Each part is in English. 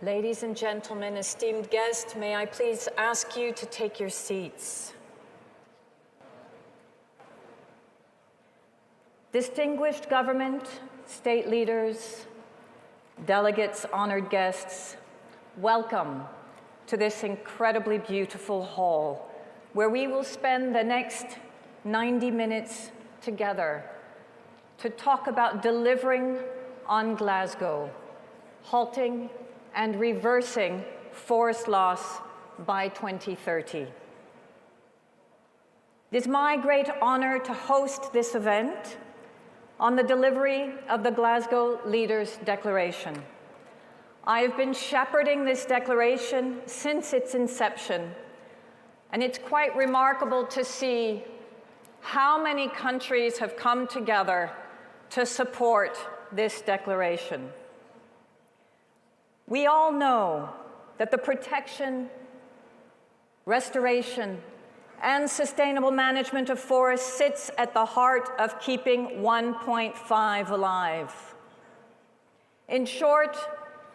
Ladies and gentlemen, esteemed guests, may I please ask you to take your seats. Distinguished government, state leaders, delegates, honored guests, welcome to this incredibly beautiful hall, where we will spend the next 90 minutes together to talk about delivering on Glasgow, halting and reversing forest loss by 2030. It is my great honor to host this event on the delivery of the Glasgow Leaders' Declaration. I have been shepherding this declaration since its inception, and it's quite remarkable to see how many countries have come together to support this declaration. We all know that the protection, restoration, and sustainable management of forests sits at the heart of keeping 1.5 alive. In short,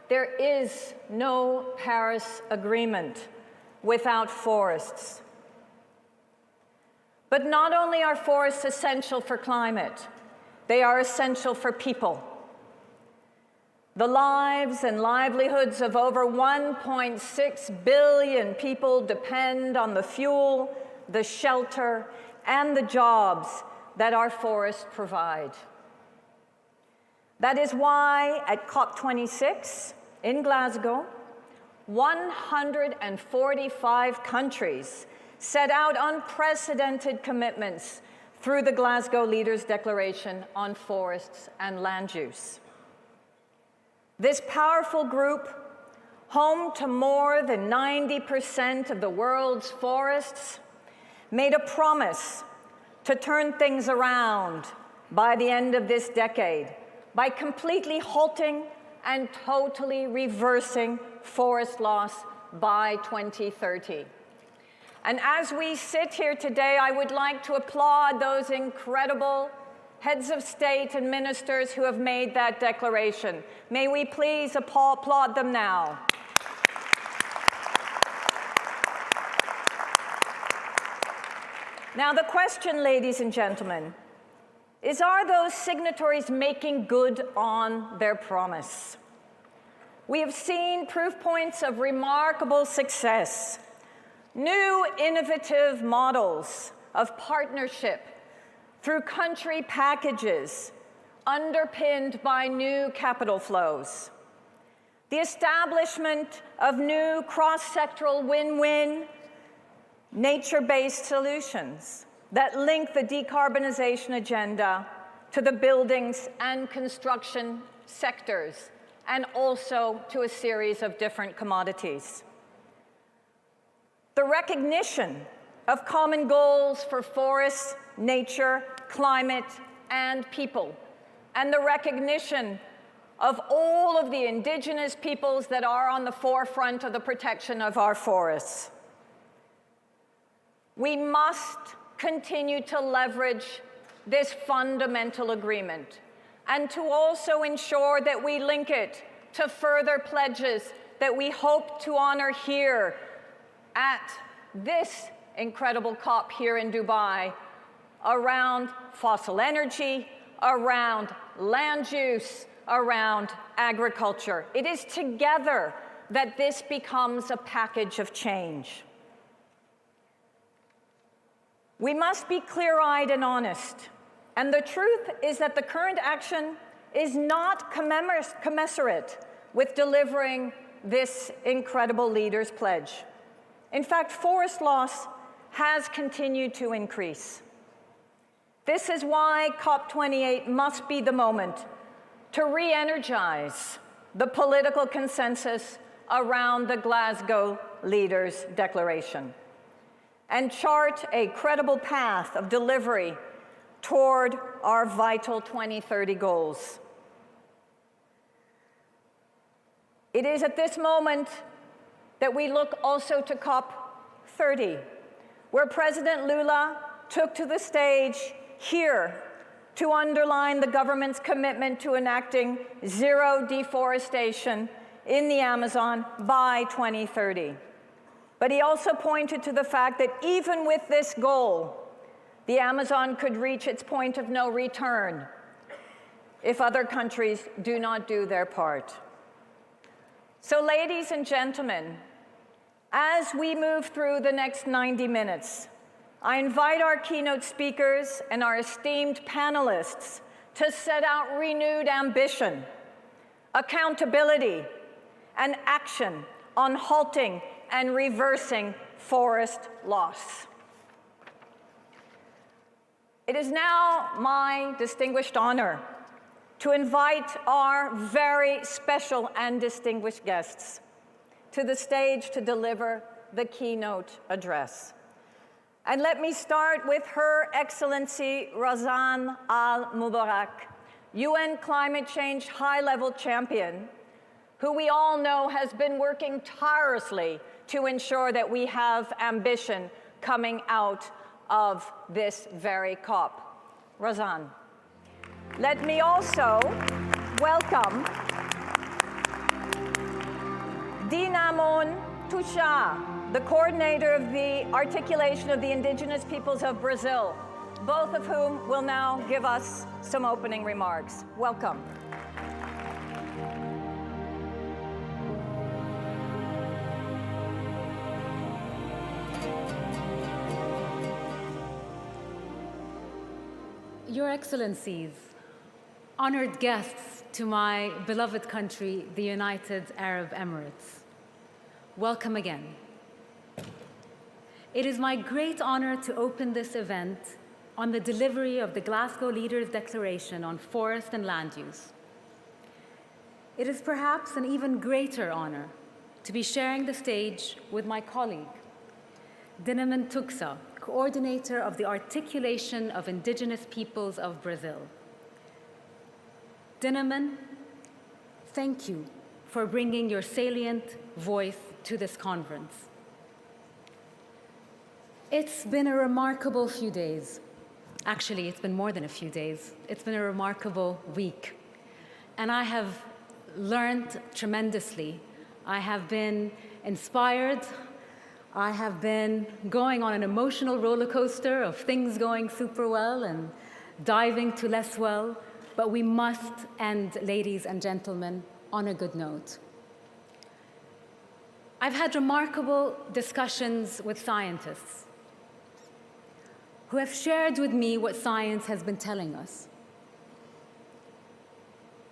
there is no Paris Agreement without forests. But not only are forests essential for climate, they are essential for people. The lives and livelihoods of over 1.6 billion people depend on the fuel, the shelter, and the jobs that our forests provide. That is why at COP26 in Glasgow, 145 countries set out unprecedented commitments through the Glasgow Leaders' Declaration on Forests and Land Use. This powerful group, home to more than 90% of the world's forests, made a promise to turn things around by the end of this decade by completely halting and totally reversing forest loss by 2030. And as we sit here today, I would like to applaud those incredible heads of state and ministers who have made that declaration. May we please applaud them now. Now the question, ladies and gentlemen, is, are those signatories making good on their promise? We have seen proof points of remarkable success, new innovative models of partnership through country packages underpinned by new capital flows, the establishment of new cross-sectoral win-win nature-based solutions that link the decarbonization agenda to the buildings and construction sectors, and also to a series of different commodities. The recognition of common goals for forests, nature, climate, and people, and the recognition of all of the indigenous peoples that are on the forefront of the protection of our forests. We must continue to leverage this fundamental agreement and to also ensure that we link it to further pledges that we hope to honor here at this incredible COP here in Dubai around fossil energy, around land use, around agriculture. It is together that this becomes a package of change. We must be clear-eyed and honest. And the truth is that the current action is not commensurate with delivering this incredible leader's pledge. In fact, forest loss has continued to increase. This is why COP28 must be the moment to re-energize the political consensus around the Glasgow Leaders' Declaration and chart a credible path of delivery toward our vital 2030 goals. It is at this moment that we look also to COP30, where President Lula took to the stage here to underline the government's commitment to enacting zero deforestation in the Amazon by 2030. But he also pointed to the fact that even with this goal, the Amazon could reach its point of no return if other countries do not do their part. So, ladies and gentlemen, as we move through the next 90 minutes, I invite our keynote speakers and our esteemed panelists to set out renewed ambition, accountability, and action on halting and reversing forest loss. It is now my distinguished honor to invite our very special and distinguished guests to the stage to deliver the keynote address. And let me start with Her Excellency Razan Al Mubarak, UN climate change high-level champion, who we all know has been working tirelessly to ensure that we have ambition coming out of this very COP. Razan. Let me also welcome Dinamon Tuxa, the coordinator of the articulation of the Indigenous peoples of Brazil, both of whom will now give us some opening remarks. Welcome. Your Excellencies, honored guests to my beloved country, the United Arab Emirates, welcome again. It is my great honor to open this event on the delivery of the Glasgow Leaders' Declaration on Forest and Land Use. It is perhaps an even greater honor to be sharing the stage with my colleague, Dinamon Tuxa, coordinator of the articulation of Indigenous peoples of Brazil. Dinamon, thank you for bringing your salient voice to this conference. It's been a remarkable few days. Actually, it's been more than a few days. It's been a remarkable week. And I have learned tremendously. I have been inspired. I have been going on an emotional roller coaster of things going super well and diving to less well, but we must end, ladies and gentlemen, on a good note. I've had remarkable discussions with scientists who have shared with me what science has been telling us,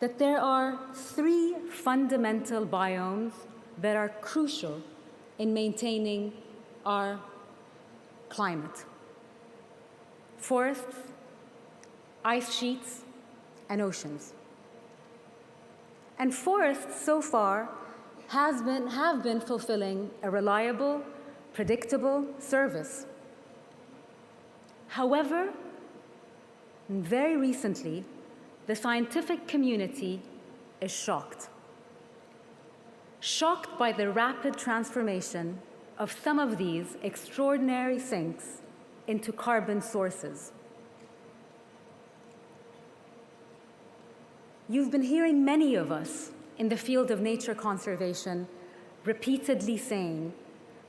that there are 3 fundamental biomes that are crucial in maintaining our climate: forests, ice sheets, and oceans. And forests so far have been fulfilling a reliable, predictable service. However, very recently, the scientific community is shocked by the rapid transformation of some of these extraordinary sinks into carbon sources. You've been hearing many of us in the field of nature conservation repeatedly saying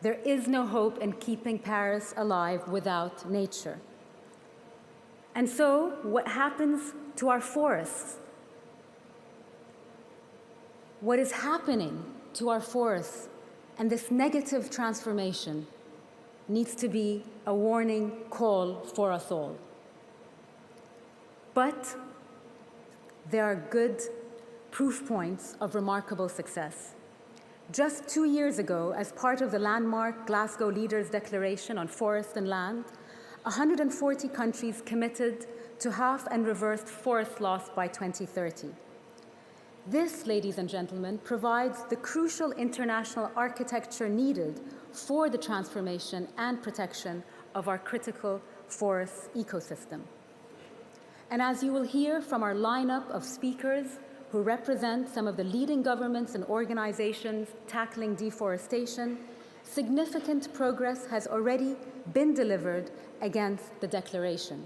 there is no hope in keeping Paris alive without nature. And so, what happens to our forests? What is happening to our forests and this negative transformation needs to be a warning call for us all. But there are good proof points of remarkable success. Just 2 years ago, as part of the landmark Glasgow Leaders' Declaration on Forest and Land, 140 countries committed to halve and reverse forest loss by 2030. This, ladies and gentlemen, provides the crucial international architecture needed for the transformation and protection of our critical forest ecosystem. And as you will hear from our lineup of speakers who represent some of the leading governments and organizations tackling deforestation, significant progress has already been delivered against the declaration.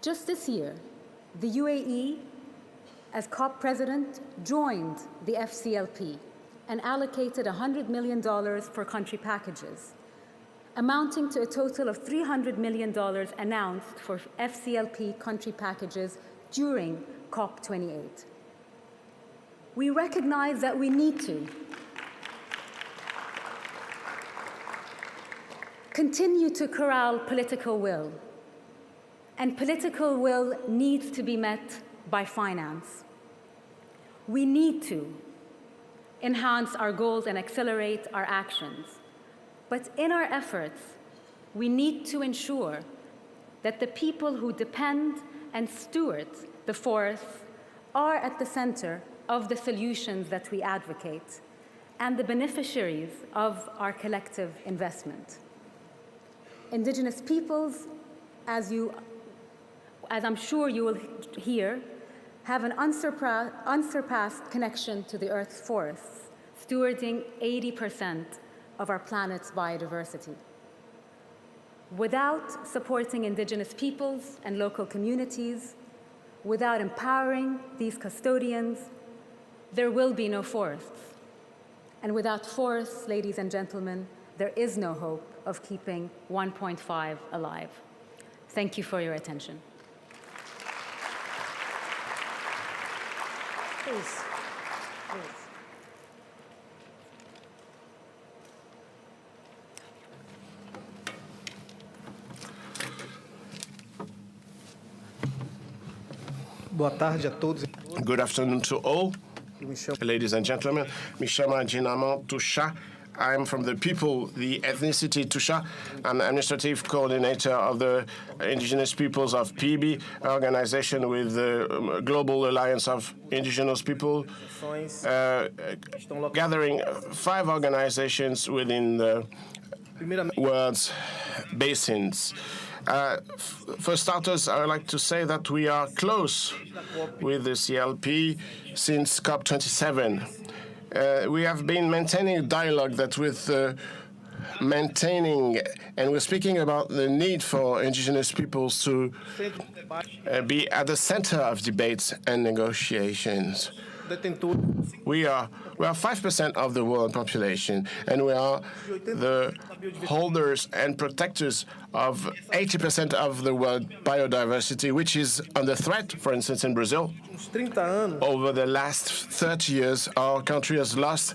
Just this year, the UAE as COP president, joined the FCLP and allocated $100 million for country packages, amounting to a total of $300 million announced for FCLP country packages during COP28. We recognize that we need to continue to corral political will, and political will needs to be met by finance. We need to enhance our goals and accelerate our actions. But in our efforts, we need to ensure that the people who depend and steward the forests are at the center of the solutions that we advocate and the beneficiaries of our collective investment. Indigenous peoples, as I'm sure you will hear, have an unsurpassed connection to the Earth's forests, stewarding 80% of our planet's biodiversity. Without supporting Indigenous peoples and local communities, without empowering these custodians, there will be no forests. And without forests, ladies and gentlemen, there is no hope of keeping 1.5 alive. Thank you for your attention. Please. Boa tarde a todos. Good afternoon to all, ladies and gentlemen. Mishama Jinama Tusha. I'm from the people, the ethnicity Tusha. I'm the administrative coordinator of the Indigenous Peoples of PB, organization with the Global Alliance of Indigenous People, gathering 5 organizations within the world's basins. For starters, I would like to say that we are close with the CLP since COP27. We have been maintaining a dialogue that with maintaining, and we're speaking about the need for Indigenous peoples to be at the center of debates and negotiations. We are 5% of the world population, and we are the holders and protectors of 80% of the world biodiversity, which is under threat, for instance, in Brazil. Over the last 30 years, our country has lost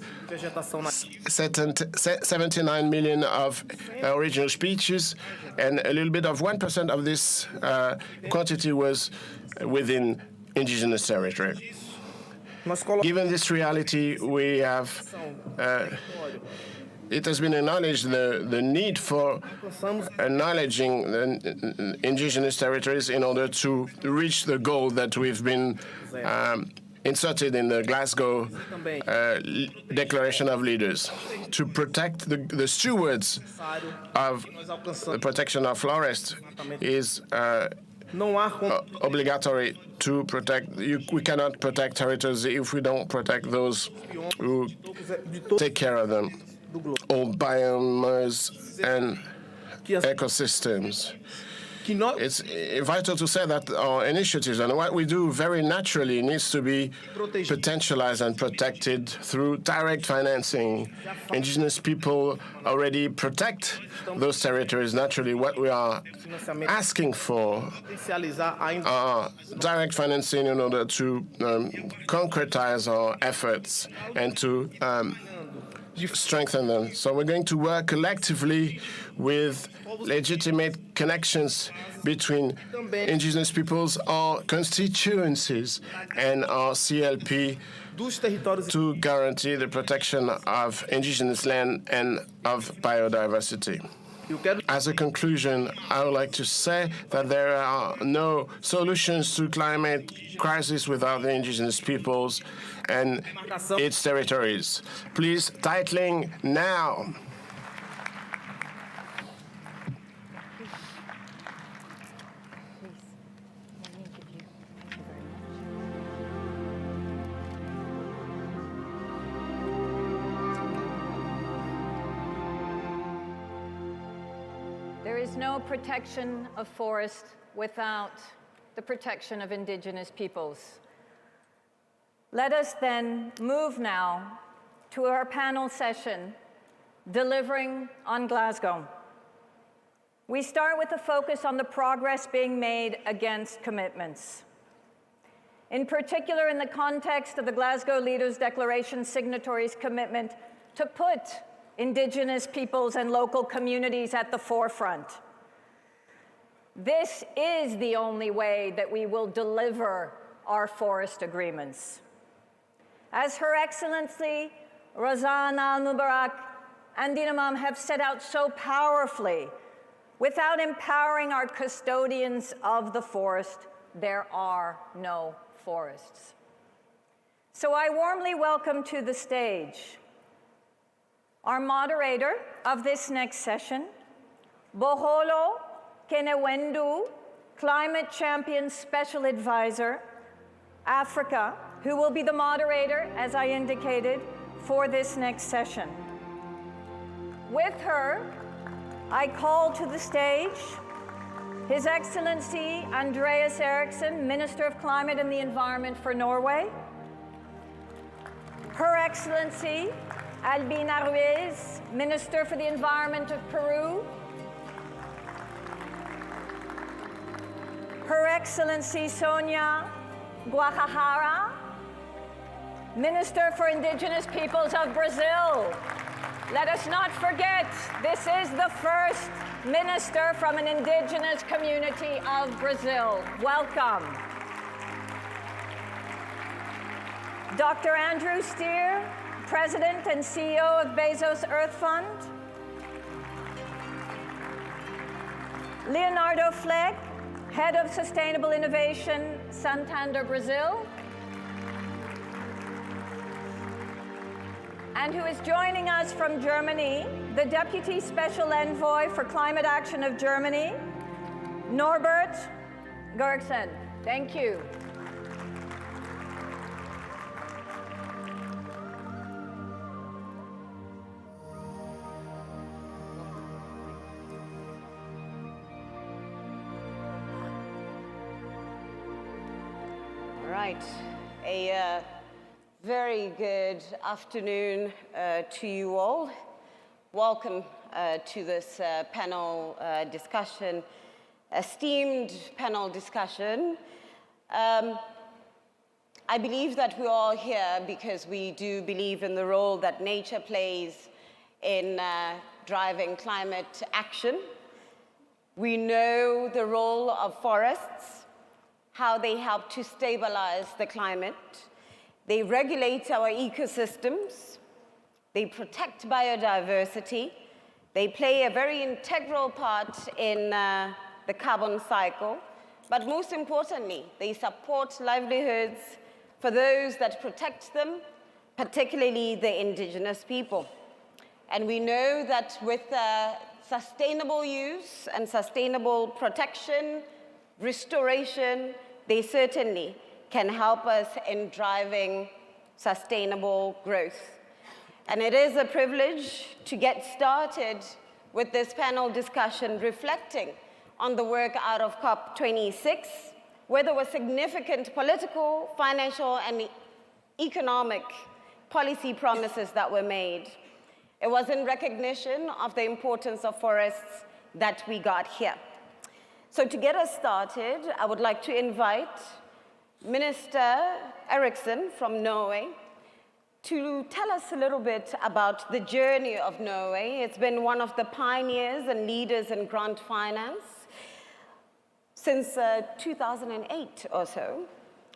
79 million of original species, and a little bit of 1% of this quantity was within indigenous territory. Given this reality, we have it has been acknowledged the need for acknowledging the indigenous territories in order to reach the goal that we've been inserted in the Glasgow Declaration of Leaders, to protect the stewards of the protection of forests is obligatory to protect. We cannot protect territories if we don't protect those who take care of them, all biomes and ecosystems. It's vital to say that our initiatives and what we do very naturally needs to be potentialized and protected through direct financing. Indigenous people already protect those territories naturally. What we are asking for are direct financing in order to concretize our efforts and to strengthen them. So we're going to work collectively with legitimate connections between indigenous peoples, our constituencies, and our CLP to guarantee the protection of indigenous land and of biodiversity. As a conclusion, I would like to say that there are no solutions to climate crisis without the indigenous peoples and its territories. Please, titling now. There is no protection of forest without the protection of indigenous peoples. Let us then move now to our panel session, Delivering on Glasgow. We start with a focus on the progress being made against commitments. In particular, in the context of the Glasgow Leaders Declaration signatories' commitment to put Indigenous peoples and local communities at the forefront. This is the only way that we will deliver our forest agreements. As Her Excellency Razan Al-Mubarak and Dinamam have set out so powerfully, without empowering our custodians of the forest, there are no forests. So I warmly welcome to the stage our moderator of this next session, Boholo Kenewendu, Climate Champion Special Advisor, Africa, who will be the moderator, as I indicated, for this next session. With her, I call to the stage His Excellency Andreas Eriksson, Minister of Climate and the Environment for Norway, Her Excellency Albina Ruiz, Minister for the Environment of Peru, Her Excellency Sonia Guajajara, Minister for Indigenous Peoples of Brazil. Let us not forget, this is the first minister from an indigenous community of Brazil. Welcome. Dr. Andrew Steer, President and CEO of Bezos Earth Fund. Leonardo Fleck, Head of Sustainable Innovation, Santander, Brazil. And who is joining us from Germany, the Deputy Special Envoy for Climate Action of Germany, Norbert Gerksen. Thank you. All right. A very good afternoon to you all. Welcome to this panel discussion, esteemed panel discussion. I believe that we're all here because we do believe in the role that nature plays in driving climate action. We know the role of forests, how they help to stabilize the climate. They regulate our ecosystems, they protect biodiversity, they play a very integral part in the carbon cycle, but most importantly, they support livelihoods for those that protect them, particularly the indigenous people. And we know that with sustainable use and sustainable protection, restoration, they certainly can help us in driving sustainable growth. And it is a privilege to get started with this panel discussion reflecting on the work out of COP26, where there were significant political, financial, and economic policy promises that were made. It was in recognition of the importance of forests that we got here. So to get us started, I would like to invite Minister Eriksson from Norway to tell us a little bit about the journey of Norway. It's been one of the pioneers and leaders in grant finance since 2008 or so.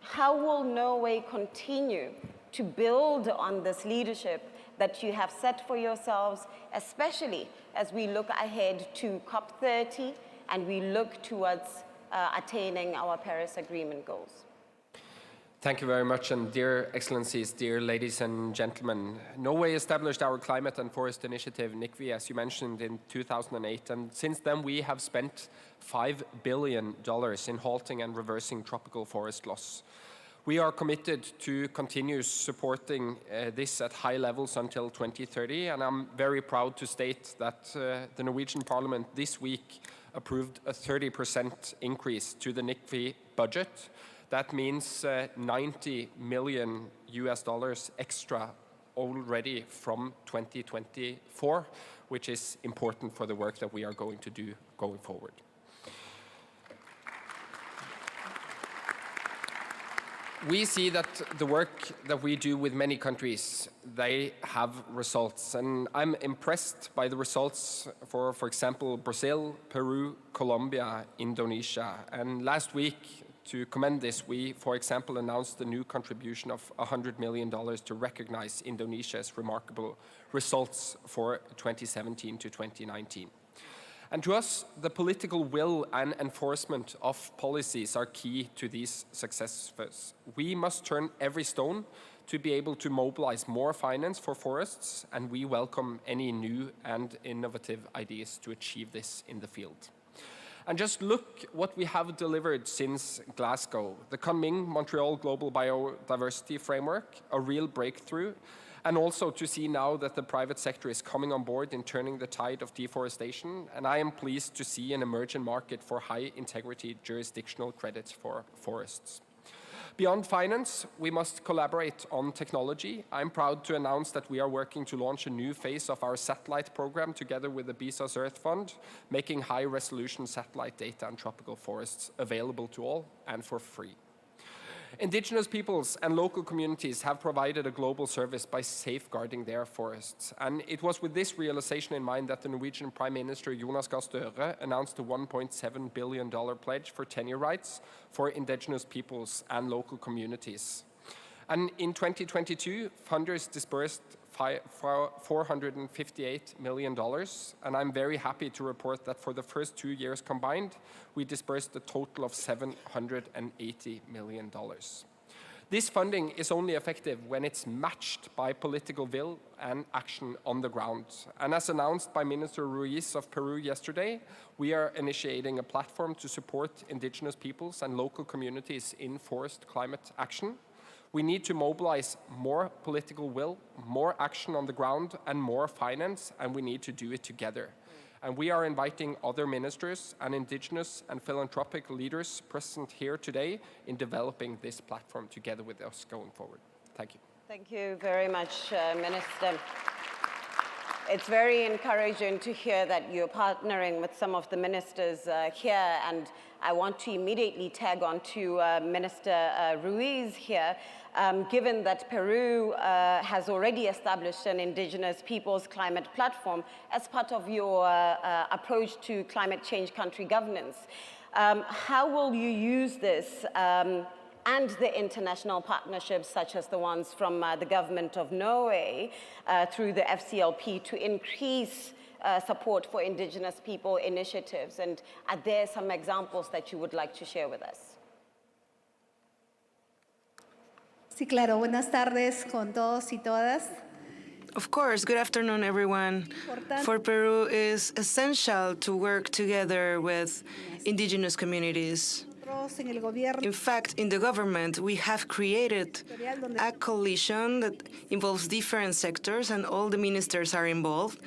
How will Norway continue to build on this leadership that you have set for yourselves, especially as we look ahead to COP30 and we look towards attaining our Paris Agreement goals? Thank you very much, and dear Excellencies, dear ladies and gentlemen. Norway established our Climate and Forest Initiative, NICVI, as you mentioned, in 2008, and since then we have spent $5 billion in halting and reversing tropical forest loss. We are committed to continue supporting this at high levels until 2030, and I'm very proud to state that the Norwegian Parliament this week approved a 30% increase to the NICVI budget. That means 90 million extra already from 2024, which is important for the work that we are going to do going forward. We see that the work that we do with many countries, they have results. And I'm impressed by the results for example, Brazil, Peru, Colombia, Indonesia. And last week, to commend this, we, for example, announced a new contribution of $100 million to recognize Indonesia's remarkable results for 2017 to 2019. And to us, the political will and enforcement of policies are key to these successes. We must turn every stone to be able to mobilize more finance for forests, and we welcome any new and innovative ideas to achieve this in the field. And just look what we have delivered since Glasgow. The Kunming-Montreal Global Biodiversity Framework, a real breakthrough, and also to see now that the private sector is coming on board in turning the tide of deforestation. And I am pleased to see an emerging market for high-integrity jurisdictional credits for forests. Beyond finance, we must collaborate on technology. I'm proud to announce that we are working to launch a new phase of our satellite program together with the Bezos Earth Fund, making high-resolution satellite data on tropical forests available to all and for free. Indigenous peoples and local communities have provided a global service by safeguarding their forests. And it was with this realization in mind that the Norwegian Prime Minister Jonas Gahr Støre announced a $1.7 billion pledge for tenure rights for indigenous peoples and local communities. And in 2022, funders dispersed $458 million, and I'm very happy to report that for the first 2 years combined, we dispersed a total of $780 million. This funding is only effective when it's matched by political will and action on the ground. And as announced by Minister Ruiz of Peru yesterday, we are initiating a platform to support indigenous peoples and local communities in forest climate action. We need to mobilize more political will, more action on the ground, and more finance, and we need to do it together. And we are inviting other ministers and indigenous and philanthropic leaders present here today in developing this platform together with us going forward. Thank you. Thank you very much, Minister. It's very encouraging to hear that you're partnering with some of the ministers here, and I want to immediately tag on to Minister Ruiz here, given that Peru has already established an Indigenous Peoples Climate Platform as part of your approach to climate change country governance. How will you use this and the international partnerships such as the ones from the government of Norway through the FCLP to increase support for Indigenous people initiatives? And are there some examples that you would like to share with us? Sí, claro. Buenas tardes con todos y todas. Of course, good afternoon, everyone. For Peru, it is essential to work together with indigenous communities. In fact, in the government, we have created a coalition that involves different sectors, and all the ministers are involved,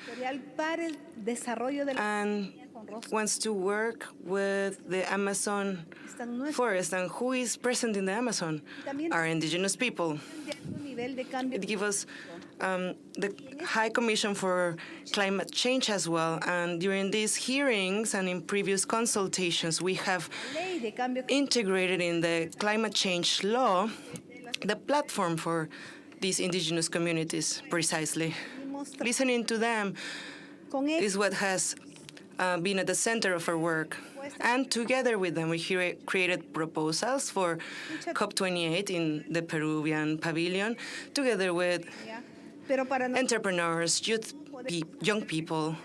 and wants to work with the Amazon forest. And who is present in the Amazon? Are indigenous people. It gives us the High Commission for Climate Change as well. And during these hearings and in previous consultations, we have integrated in the climate change law the platform for these indigenous communities, precisely. Listening to them is what has been at the center of our work. And together with them, we created proposals for COP28 in the Peruvian pavilion, together with entrepreneurs, young people.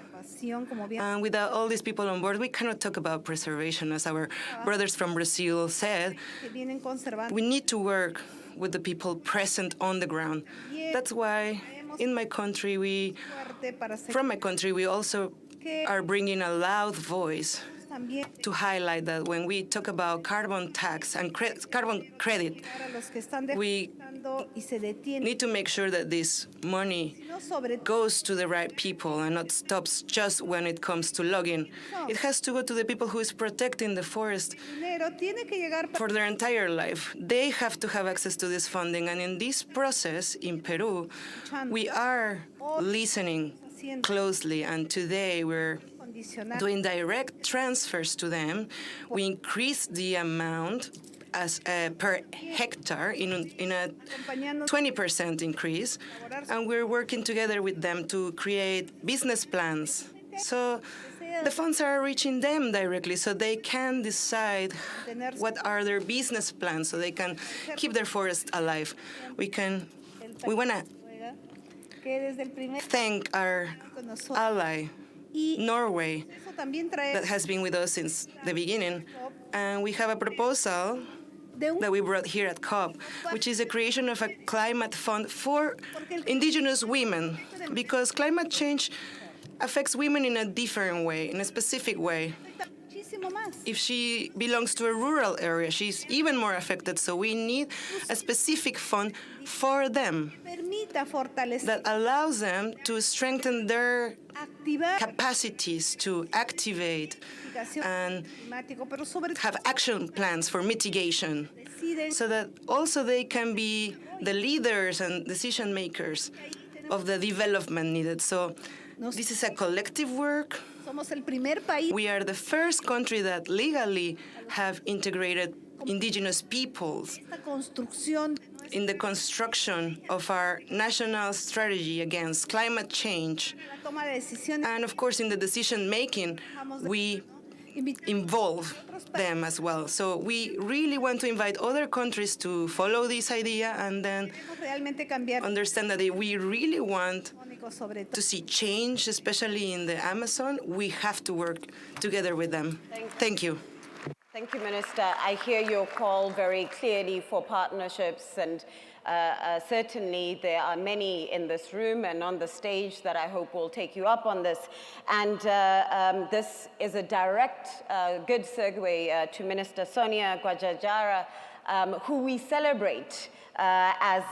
And without all these people on board, we cannot talk about preservation. As our brothers from Brazil said, we need to work with the people present on the ground. That's why in my country, from my country, we also are bringing a loud voice to highlight that when we talk about carbon tax and carbon credit, we need to make sure that this money goes to the right people and not stops just when it comes to logging. It has to go to the people who is protecting the forest for their entire life. They have to have access to this funding. And in this process in Peru, we are listening closely. And today we're doing direct transfers to them. We increase the amount as per hectare in a 20% increase, and we're working together with them to create business plans. So the funds are reaching them directly, so they can decide what are their business plans, so they can keep their forest alive. We want to thank our ally, Norway, that has been with us since the beginning. And we have a proposal that we brought here at COP, which is the creation of a climate fund for indigenous women, because climate change affects women in a different way, in a specific way. If she belongs to a rural area, she's even more affected, so we need a specific fund for them that allows them to strengthen their capacities to activate and have action plans for mitigation, so that also they can be the leaders and decision makers of the development needed. So this is a collective work. We are the first country that legally have integrated indigenous peoples in the construction of our national strategy against climate change. And of course, in the decision making, we involve them as well. So we really want to invite other countries to follow this idea and then understand that if we really want to see change, especially in the Amazon, we have to work together with them. Thank you. Thank you, Minister. I hear your call very clearly for partnerships, and certainly there are many in this room and on the stage that I hope will take you up on this. And this is a direct, good segue to Minister Sonia Guajajara, who we celebrate as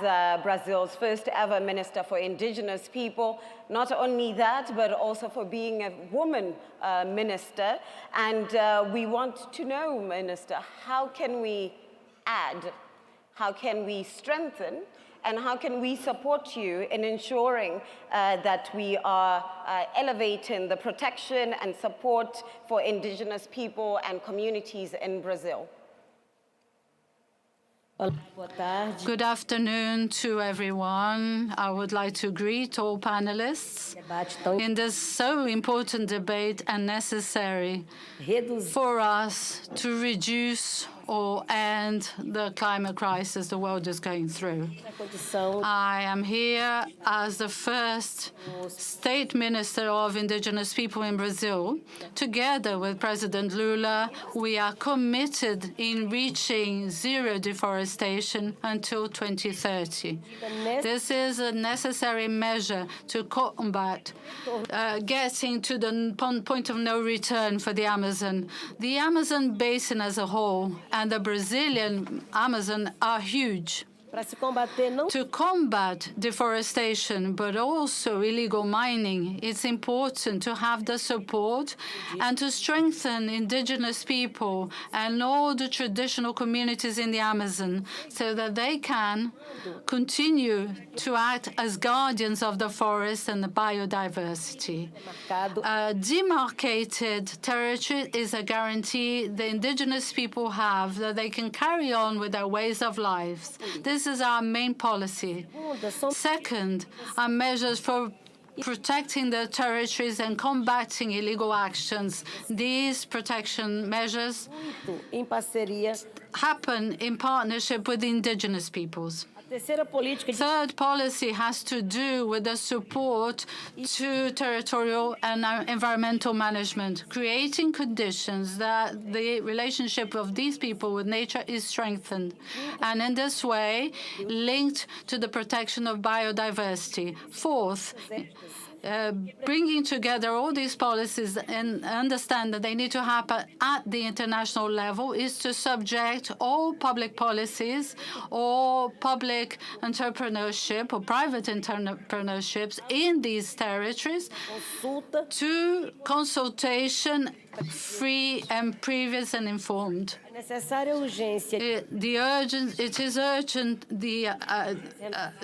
Brazil's first ever Minister for Indigenous People. Not only that, but also for being a woman minister. And we want to know, Minister, how can we add, how can we strengthen, and how can we support you in ensuring that we are elevating the protection and support for Indigenous people and communities in Brazil? Good afternoon to everyone. I would like to greet all panelists in this so important debate and necessary for us to reduce or end the climate crisis the world is going through. I am here as the first state minister of indigenous people in Brazil. Together with President Lula, we are committed in reaching zero deforestation until 2030. This is a necessary measure to combat getting to the point of no return for the Amazon. The Amazon basin as a whole and the Brazilian Amazon are huge. To combat deforestation, but also illegal mining, it's important to have the support and to strengthen indigenous people and all the traditional communities in the Amazon so that they can continue to act as guardians of the forest and the biodiversity. A demarcated territory is a guarantee the indigenous people have that they can carry on with their ways of life. This is our main policy. Second, are measures for protecting the territories and combating illegal actions. These protection measures happen in partnership with indigenous peoples. Third policy has to do with the support to territorial and environmental management, creating conditions that the relationship of these people with nature is strengthened, and in this way linked to the protection of biodiversity. Fourth, bringing together all these policies and understand that they need to happen at the international level is to subject all public policies or public entrepreneurship or private entrepreneurships in these territories to consultation free and previous and informed. It is urgent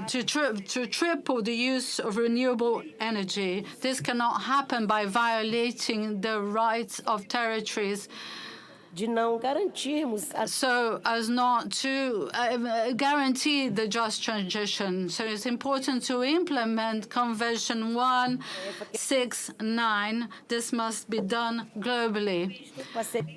to triple the use of renewable energy. This cannot happen by violating the rights of territories so as not to guarantee the just transition. So it's important to implement Convention 169. This must be done globally.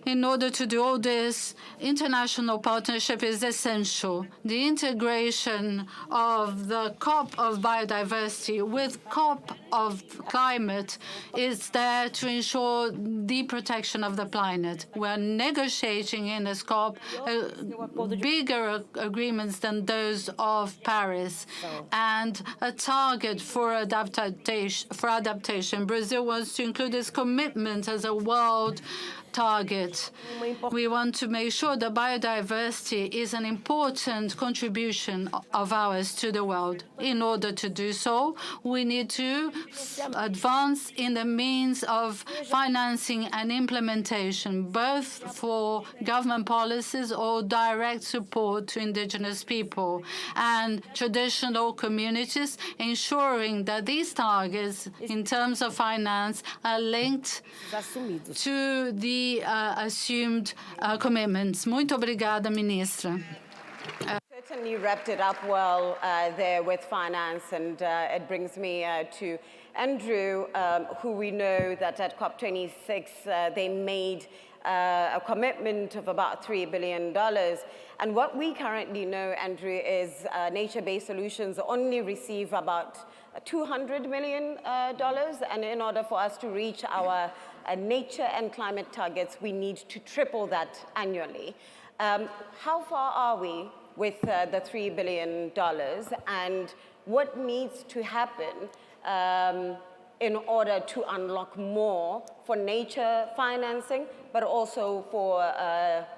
In order to do all this, international partnership is essential. The integration of the COP of biodiversity with COP of climate is there to ensure the protection of the planet. We're negotiating in the COP bigger agreements than those of Paris and a target for adaptation. Brazil wants to include this commitment as a world target. We want to make sure that biodiversity is an important contribution of ours to the world. In order to do so, we need to advance in the means of financing and implementation, both for government policies or direct support to indigenous people and traditional communities, ensuring that these targets in terms of finance are linked to the assumed commitments. Muito obrigada, Ministra. Certainly wrapped it up well there with finance, and it brings me to Andrew, who we know that at COP26 they made a commitment of about $3 billion. And what we currently know, Andrew, is nature-based solutions only receive about $200 million. And in order for us to reach our nature and climate targets, we need to triple that annually. How far are we with the $3 billion, and what needs to happen in order to unlock more for nature financing, but also for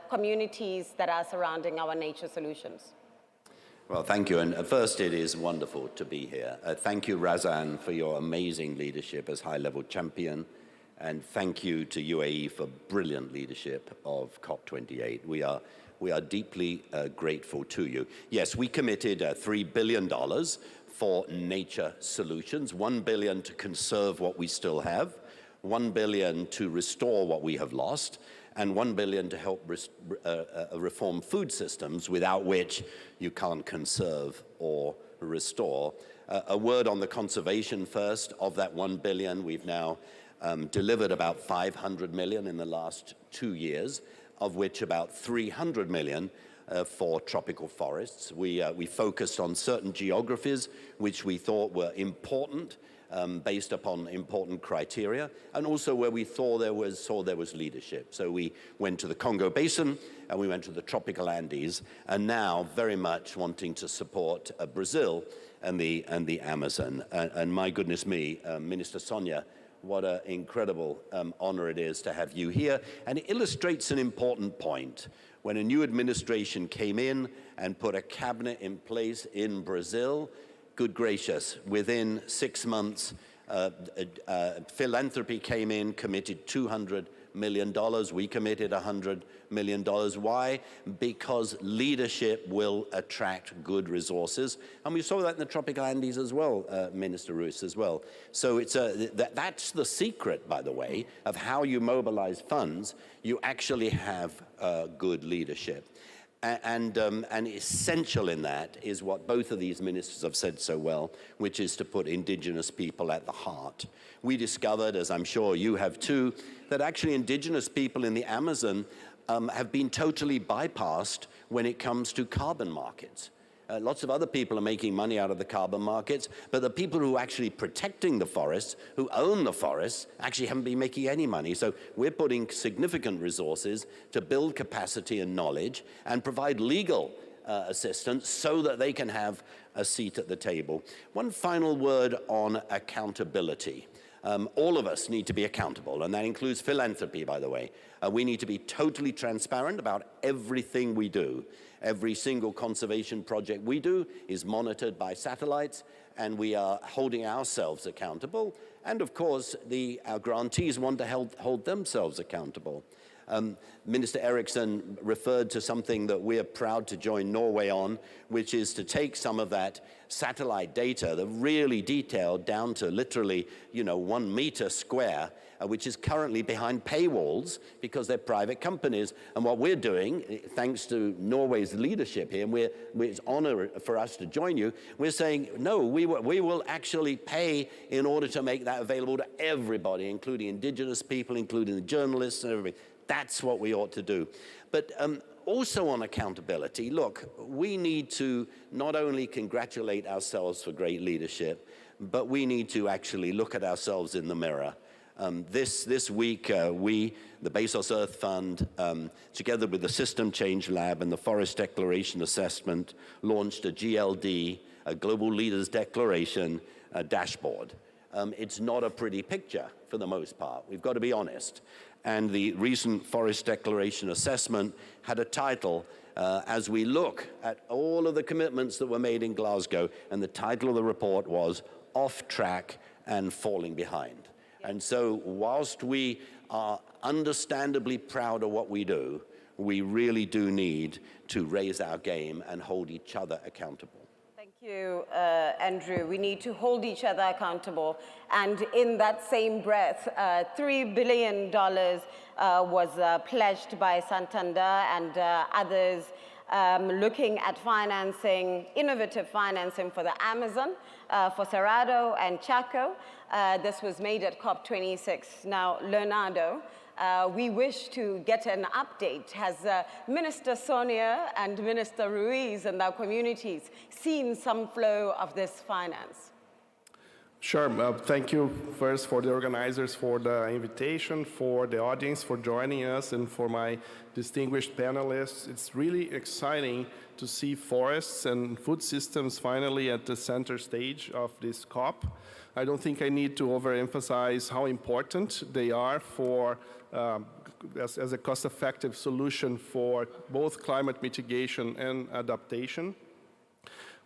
communities that are surrounding our nature solutions? Well, thank you. And first, it is wonderful to be here. Thank you, Razan, for your amazing leadership as high-level champion. And thank you to UAE for brilliant leadership of COP28. We are deeply grateful to you. Yes, we committed $3 billion for nature solutions, $1 billion to conserve what we still have, $1 billion to restore what we have lost, and $1 billion to help reform food systems, without which you can't conserve or restore. A word on the conservation first. Of that $1 billion, we've now delivered about 500 million in the last 2 years, of which about 300 million for tropical forests. We focused on certain geographies which we thought were important based upon important criteria, and also where we saw there was leadership. So we went to the Congo Basin and we went to the tropical Andes, and now very much wanting to support Brazil and the Amazon. And my goodness me, Minister Sonia, what an incredible honor it is to have you here. And it illustrates an important point. When a new administration came in and put a cabinet in place in Brazil, good gracious, within 6 months, philanthropy came in, committed $200 million. We committed $100 million. Why? Because leadership will attract good resources. And we saw that in the tropical Andes as well, Minister Ruiz as well. So it's that's the secret, by the way, of how you mobilize funds. You actually have good leadership. And essential in that is what both of these ministers have said so well, which is to put indigenous people at the heart. We discovered, as I'm sure you have too, that actually indigenous people in the Amazon have been totally bypassed when it comes to carbon markets. Lots of other people are making money out of the carbon markets, but the people who are actually protecting the forests, who own the forests, actually haven't been making any money. So we're putting significant resources to build capacity and knowledge and provide legal assistance so that they can have a seat at the table. One final word on accountability. All of us need to be accountable, and that includes philanthropy, by the way. We need to be totally transparent about everything we do. Every single conservation project we do is monitored by satellites, and we are holding ourselves accountable. And of course, our grantees want to hold themselves accountable. Minister Eriksson referred to something that we're proud to join Norway on, which is to take some of that satellite data, the really detailed down to literally, 1 meter square, which is currently behind paywalls because they're private companies. And what we're doing, thanks to Norway's leadership here, and it's an honor for us to join you, we're saying, no, we will actually pay in order to make that available to everybody, including indigenous people, including the journalists and everybody. That's what we ought to do. But also on accountability, look, we need to not only congratulate ourselves for great leadership, but we need to actually look at ourselves in the mirror. This week, we, the Bezos Earth Fund, together with the System Change Lab and the Forest Declaration Assessment, launched a GLD, a Global Leaders Declaration dashboard. It's not a pretty picture for the most part. We've got to be honest. And the recent Forest Declaration Assessment had a title, as we look at all of the commitments that were made in Glasgow, and the title of the report was Off Track and Falling Behind. And so whilst we are understandably proud of what we do, we really do need to raise our game and hold each other accountable. Thank you, Andrew. We need to hold each other accountable. And in that same breath, $3 billion was pledged by Santander and others looking at financing, innovative financing for the Amazon, for Cerrado and Chaco. This was made at COP26. Now, Leonardo, we wish to get an update. Has Minister Sonia and Minister Ruiz and our communities seen some flow of this finance? Sure. Thank you first for the organizers for the invitation, for the audience for joining us, and for my distinguished panelists. It's really exciting to see forests and food systems finally at the center stage of this COP. I don't think I need to overemphasize how important they are for as a cost-effective solution for both climate mitigation and adaptation.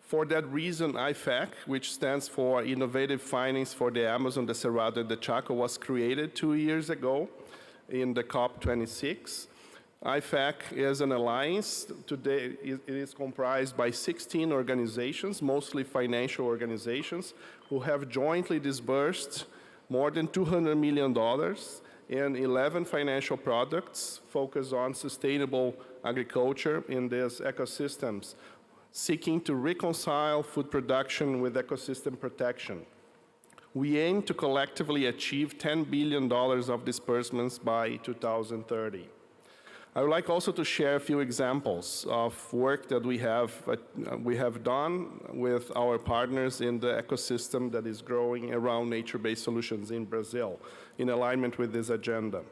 For that reason, IFAC, which stands for Innovative Finance for the Amazon, the Cerrado, and the Chaco, was created 2 years ago in the COP26. IFAC is an alliance. Today, it is comprised by 16 organizations, mostly financial organizations, who have jointly disbursed more than $200 million in 11 financial products focused on sustainable agriculture in these ecosystems, seeking to reconcile food production with ecosystem protection. We aim to collectively achieve $10 billion of disbursements by 2030. I would like also to share a few examples of work that we have done with our partners in the ecosystem that is growing around nature-based solutions in Brazil, in alignment with this agenda.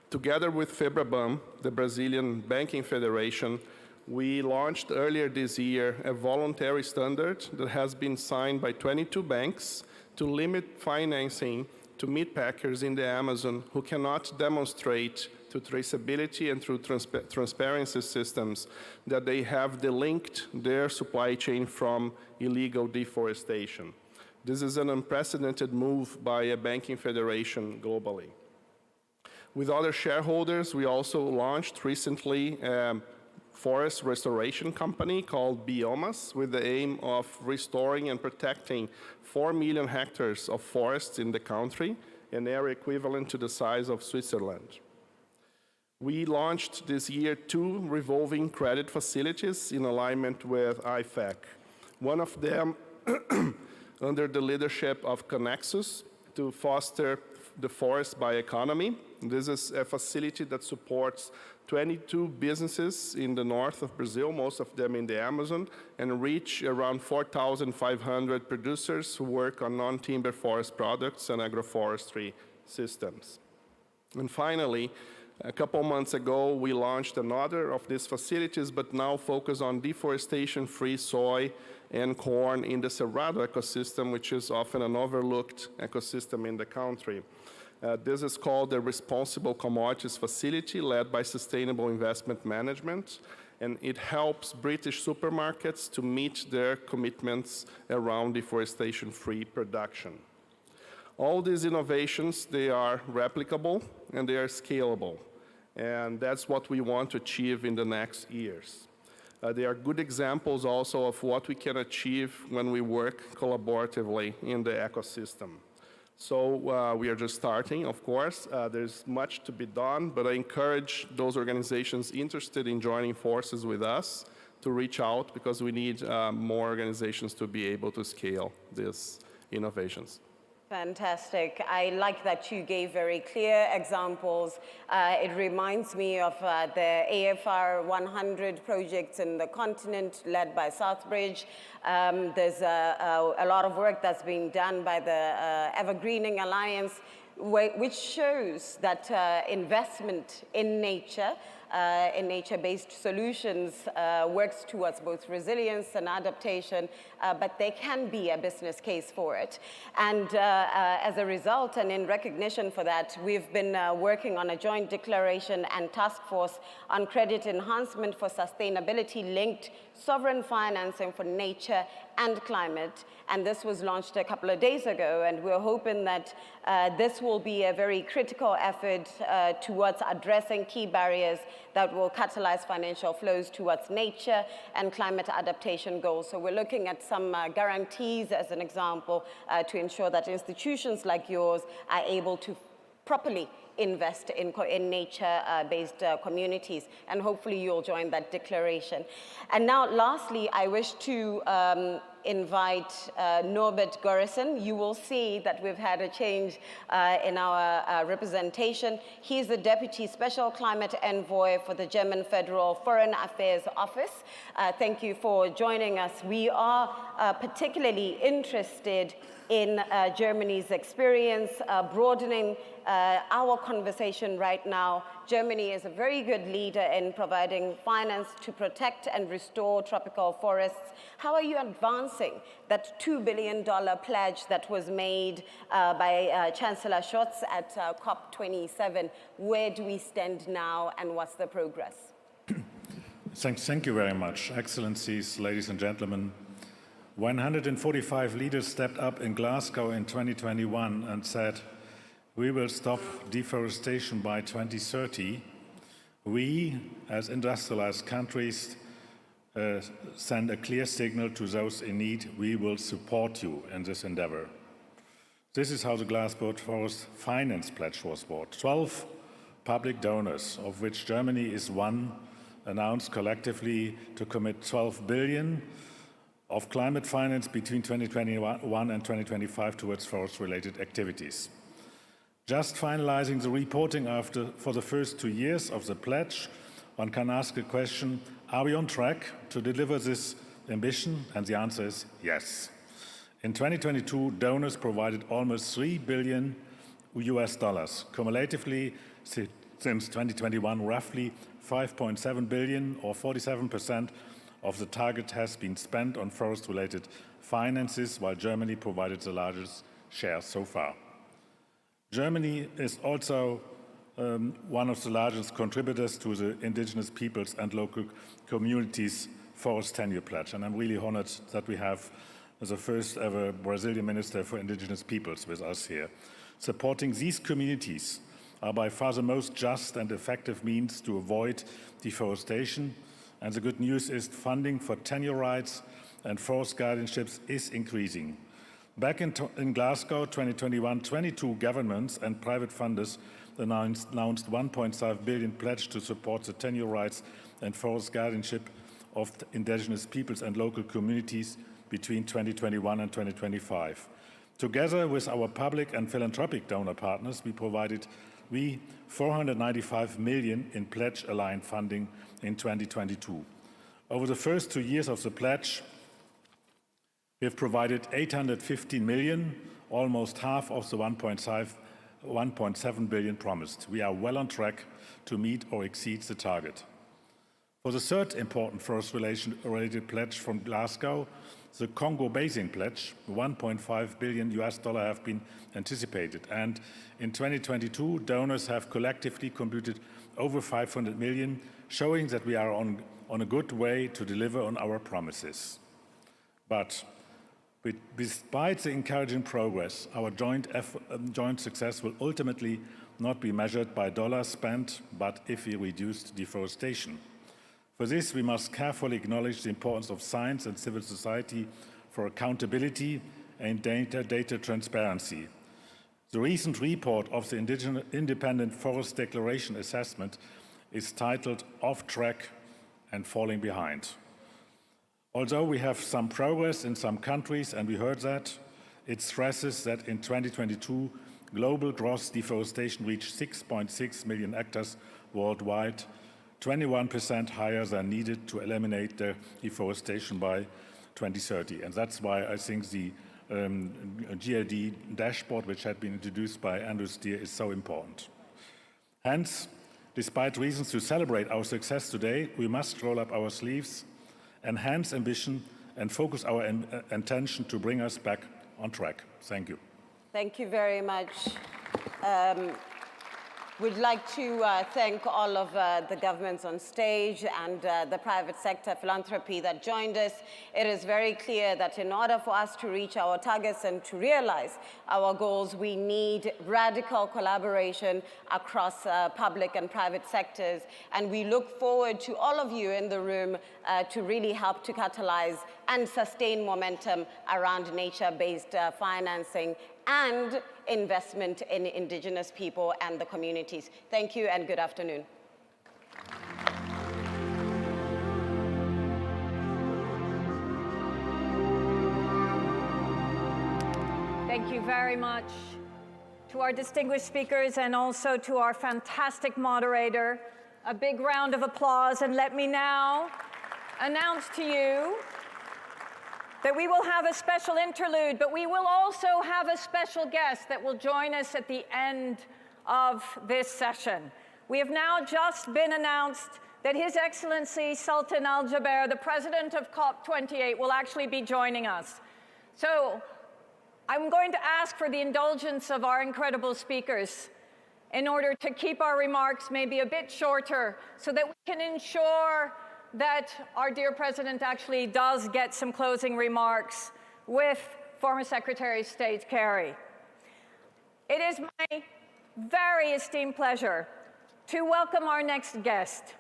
Together with FEBRABAN, the Brazilian Banking Federation, we launched earlier this year a voluntary standard that has been signed by 22 banks to limit financing to meat packers in the Amazon who cannot demonstrate through traceability and through transparency systems that they have delinked their supply chain from illegal deforestation. This is an unprecedented move by a banking federation globally. With other shareholders, we also launched recently a forest restoration company called Biomas, with the aim of restoring and protecting 4 million hectares of forests in the country, an area equivalent to the size of Switzerland. We launched this year 2 revolving credit facilities in alignment with IFAC. One of them under the leadership of Connexus to foster the forest by economy. This is a facility that supports 22 businesses in the north of Brazil, most of them in the Amazon, and reach around 4,500 producers who work on non-timber forest products and agroforestry systems. And finally, A couple months ago, we launched another of these facilities, but now focus on deforestation-free soy and corn in the Cerrado ecosystem, which is often an overlooked ecosystem in the country. This is called the Responsible Commodities Facility, led by Sustainable Investment Management, and it helps British supermarkets to meet their commitments around deforestation-free production. All these innovations, they are replicable and they are scalable, and that's what we want to achieve in the next years. They are good examples also of what we can achieve when we work collaboratively in the ecosystem. So we are just starting, of course. There's much to be done, but I encourage those organizations interested in joining forces with us to reach out, because we need more organizations to be able to scale these innovations. Fantastic. I like that you gave very clear examples. It reminds me of the AFR 100 projects in the continent led by Southbridge. There's a lot of work that's being done by the Evergreening Alliance, which shows that investment in nature-based solutions works towards both resilience and adaptation, but there can be a business case for it. And as a result, and in recognition for that, we've been working on a joint declaration and task force on credit enhancement for sustainability-linked sovereign financing for nature and climate. And this was launched a couple of days ago, and we're hoping that this will be a very critical effort towards addressing key barriers that will catalyze financial flows towards nature and climate adaptation goals. So we're looking at some guarantees, as an example, to ensure that institutions like yours are able to properly invest in nature-based communities, and hopefully you'll join that declaration. And now, lastly, I wish to invite Norbert Gorison. You will see that we've had a change in our representation. He's the Deputy Special Climate Envoy for the German Federal Foreign Affairs Office. Thank you for joining us. We are particularly interested in Germany's experience, broadening our conversation right now. Germany is a very good leader in providing finance to protect and restore tropical forests. How are you advancing that $2 billion pledge that was made by Chancellor Scholz at COP27? Where do we stand now, and what's the progress? Thank you very much. Excellencies, ladies and gentlemen. 145 leaders stepped up in Glasgow in 2021 and said, we will stop deforestation by 2030. We, as industrialized countries, send a clear signal to those in need. We will support you in this endeavor. This is how the Glasgow Forest Finance Pledge was bought. 12 public donors, of which Germany is one, announced collectively to commit 12 billion of climate finance between 2021 and 2025 towards forest-related activities. Just finalizing the reporting for the first 2 years of the pledge, one can ask the question, are we on track to deliver this ambition? And the answer is yes. In 2022, donors provided almost $3 billion. Cumulatively, since 2021, roughly 5.7 billion, or 47% of the target, has been spent on forest-related finances, while Germany provided the largest share so far. Germany is also one of the largest contributors to the Indigenous peoples and local communities forest tenure pledge, and I'm really honored that we have the first ever Brazilian Minister for Indigenous Peoples with us here. Supporting these communities are by far the most just and effective means to avoid deforestation, and the good news is funding for tenure rights and forest guardianships is increasing. Back in Glasgow 2021, 22 governments and private funders announced 1.5 billion pledge to support the tenure rights and forest guardianship of Indigenous peoples and local communities between 2021 and 2025. Together with our public and philanthropic donor partners, we provided 495 million in pledge-aligned funding in 2022. Over the first 2 years of the pledge, we have provided 815 million, almost half of the 1.5 1.7 billion promised. We are well on track to meet or exceed the target. For the third important forest-related pledge from Glasgow, the Congo Basin Pledge, $1.5 billion have been anticipated. And in 2022, donors have collectively contributed over 500 million, showing that we are on a good way to deliver on our promises. But despite the encouraging progress, our joint success will ultimately not be measured by dollars spent, but if we reduce deforestation. For this, we must carefully acknowledge the importance of science and civil society for accountability and data transparency. The recent report of the Independent Forest Declaration Assessment is titled Off Track and Falling Behind. Although we have some progress in some countries, and we heard that, it stresses that in 2022, global gross deforestation reached 6.6 million hectares worldwide, 21% higher than needed to eliminate the deforestation by 2030. And that's why I think the GLD dashboard, which had been introduced by Andrew Steer, is so important. Hence, despite reasons to celebrate our success today, we must roll up our sleeves, enhance ambition, and focus our attention to bring us back on track. Thank you. Thank you very much. We'd like to thank all of the governments on stage and the private sector philanthropy that joined us. It is very clear that in order for us to reach our targets and to realize our goals, we need radical collaboration across public and private sectors. And we look forward to all of you in the room to really help to catalyze and sustain momentum around nature-based financing and investment in Indigenous people and the communities. Thank you and good afternoon. Thank you very much to our distinguished speakers and also to our fantastic moderator. A big round of applause, and let me now announce to you that we will have a special interlude, but we will also have a special guest that will join us at the end of this session. We have now just been announced that His Excellency Sultan Al Jaber, the president of COP28, will actually be joining us. So I'm going to ask for the indulgence of our incredible speakers in order to keep our remarks maybe a bit shorter so that we can ensure that our dear president actually does get some closing remarks with former Secretary of State Kerry. It is my very esteemed pleasure to welcome our next guest,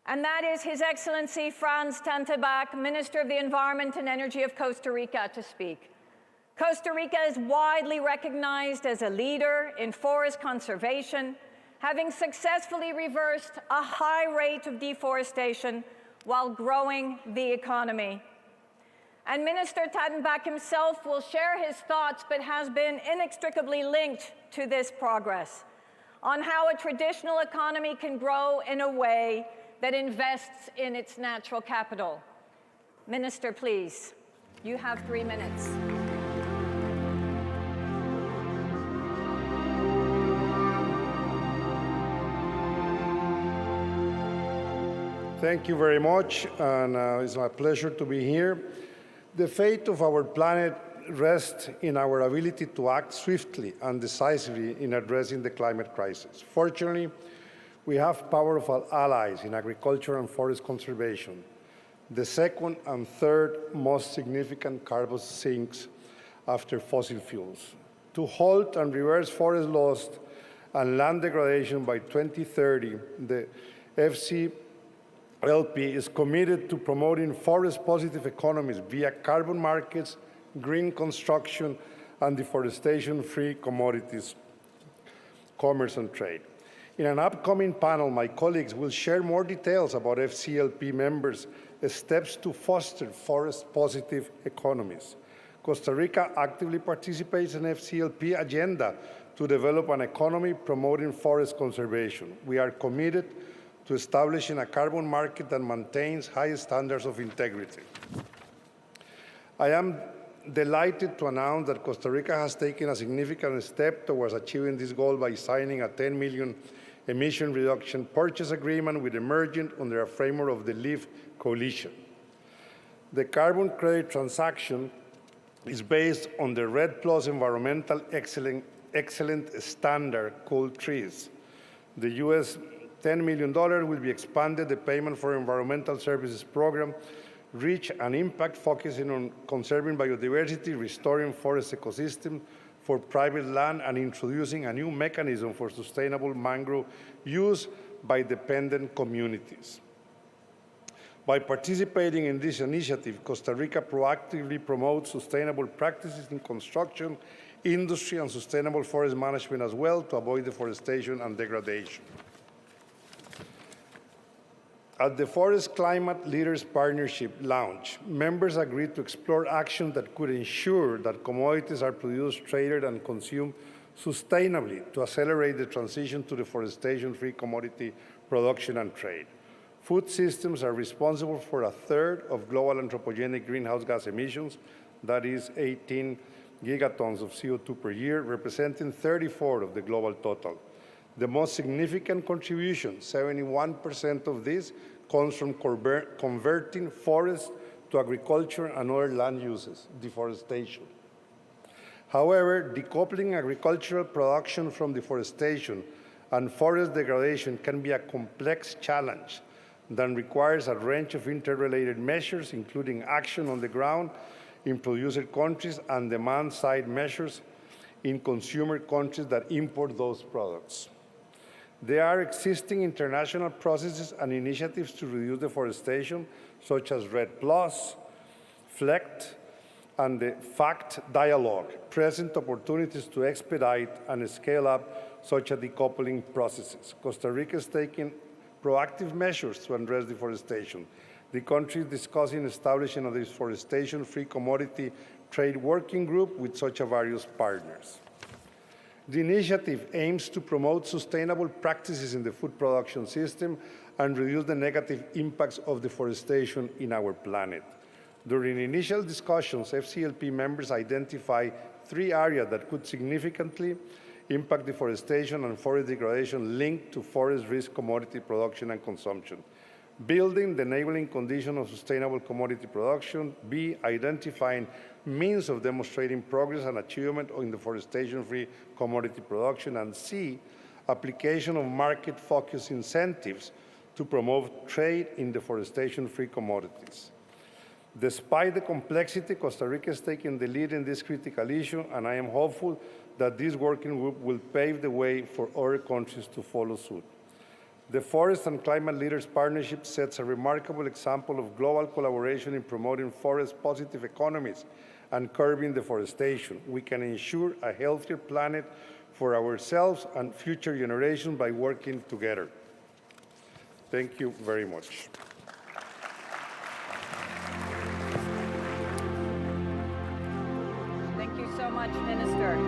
and that is His Excellency Franz Tantebak, Minister of the Environment and Energy of Costa Rica, to speak. Costa Rica is widely recognized as a leader in forest conservation, having successfully reversed a high rate of deforestation while growing the economy. And Minister Tantebak himself will share his thoughts, but has been inextricably linked to this progress on how a traditional economy can grow in a way that invests in its natural capital. Minister, please, you have 3 minutes. Thank you very much, and it's my pleasure to be here. The fate of our planet rests in our ability to act swiftly and decisively in addressing the climate crisis. Fortunately, we have powerful allies in agriculture and forest conservation, the second and third most significant carbon sinks after fossil fuels. To halt and reverse forest loss and land degradation by 2030, the FCLP is committed to promoting forest-positive economies via carbon markets, green construction, and deforestation-free commodities, commerce and trade. In an upcoming panel, my colleagues will share more details about FCLP members' steps to foster forest-positive economies. Costa Rica actively participates in FCLP agenda to develop an economy promoting forest conservation. We are committed to establishing a carbon market that maintains high standards of integrity. I am delighted to announce that Costa Rica has taken a significant step towards achieving this goal by signing a 10 million emission reduction purchase agreement with Emergent under a framework of the LEAF coalition. The carbon credit transaction is based on the REDD+ environmental excellent standard called TREES. The US $10 million will be expanded. The payment for environmental services program reach an impact focusing on conserving biodiversity, restoring forest ecosystem for private land, and introducing a new mechanism for sustainable mangrove use by dependent communities. By participating in this initiative, Costa Rica proactively promotes sustainable practices in construction, industry, and sustainable forest management as well to avoid deforestation and degradation. At the Forest Climate Leaders Partnership launch, members agreed to explore action that could ensure that commodities are produced, traded, and consumed sustainably to accelerate the transition to deforestation-free commodity production and trade. Food systems are responsible for a third of global anthropogenic greenhouse gas emissions, that is 18 gigatons of CO2 per year, representing 34% of the global total. The most significant contribution, 71% of this, comes from converting forests to agriculture and other land uses, deforestation. However, decoupling agricultural production from deforestation and forest degradation can be a complex challenge that requires a range of interrelated measures, including action on the ground in producer countries and demand-side measures in consumer countries that import those products. There are existing international processes and initiatives to reduce deforestation, such as REDD+, FLECT, and the FACT dialogue, present opportunities to expedite and scale up such a decoupling processes. Costa Rica is taking proactive measures to address deforestation. The country is discussing establishing a deforestation-free commodity trade working group with such various partners. The initiative aims to promote sustainable practices in the food production system and reduce the negative impacts of deforestation in our planet. During initial discussions, FCLP members identified 3 areas that could significantly impact deforestation and forest degradation linked to forest-rich commodity production and consumption. Building the enabling condition of sustainable commodity production. B, identifying means of demonstrating progress and achievement in deforestation-free commodity production. And C, application of market-focused incentives to promote trade in deforestation-free commodities. Despite the complexity, Costa Rica is taking the lead in this critical issue, and I am hopeful that this working group will pave the way for other countries to follow suit. The Forest and Climate Leaders Partnership sets a remarkable example of global collaboration in promoting forest-positive economies and curbing deforestation. We can ensure a healthier planet for ourselves and future generations by working together. Thank you very much. Thank you so much, Minister.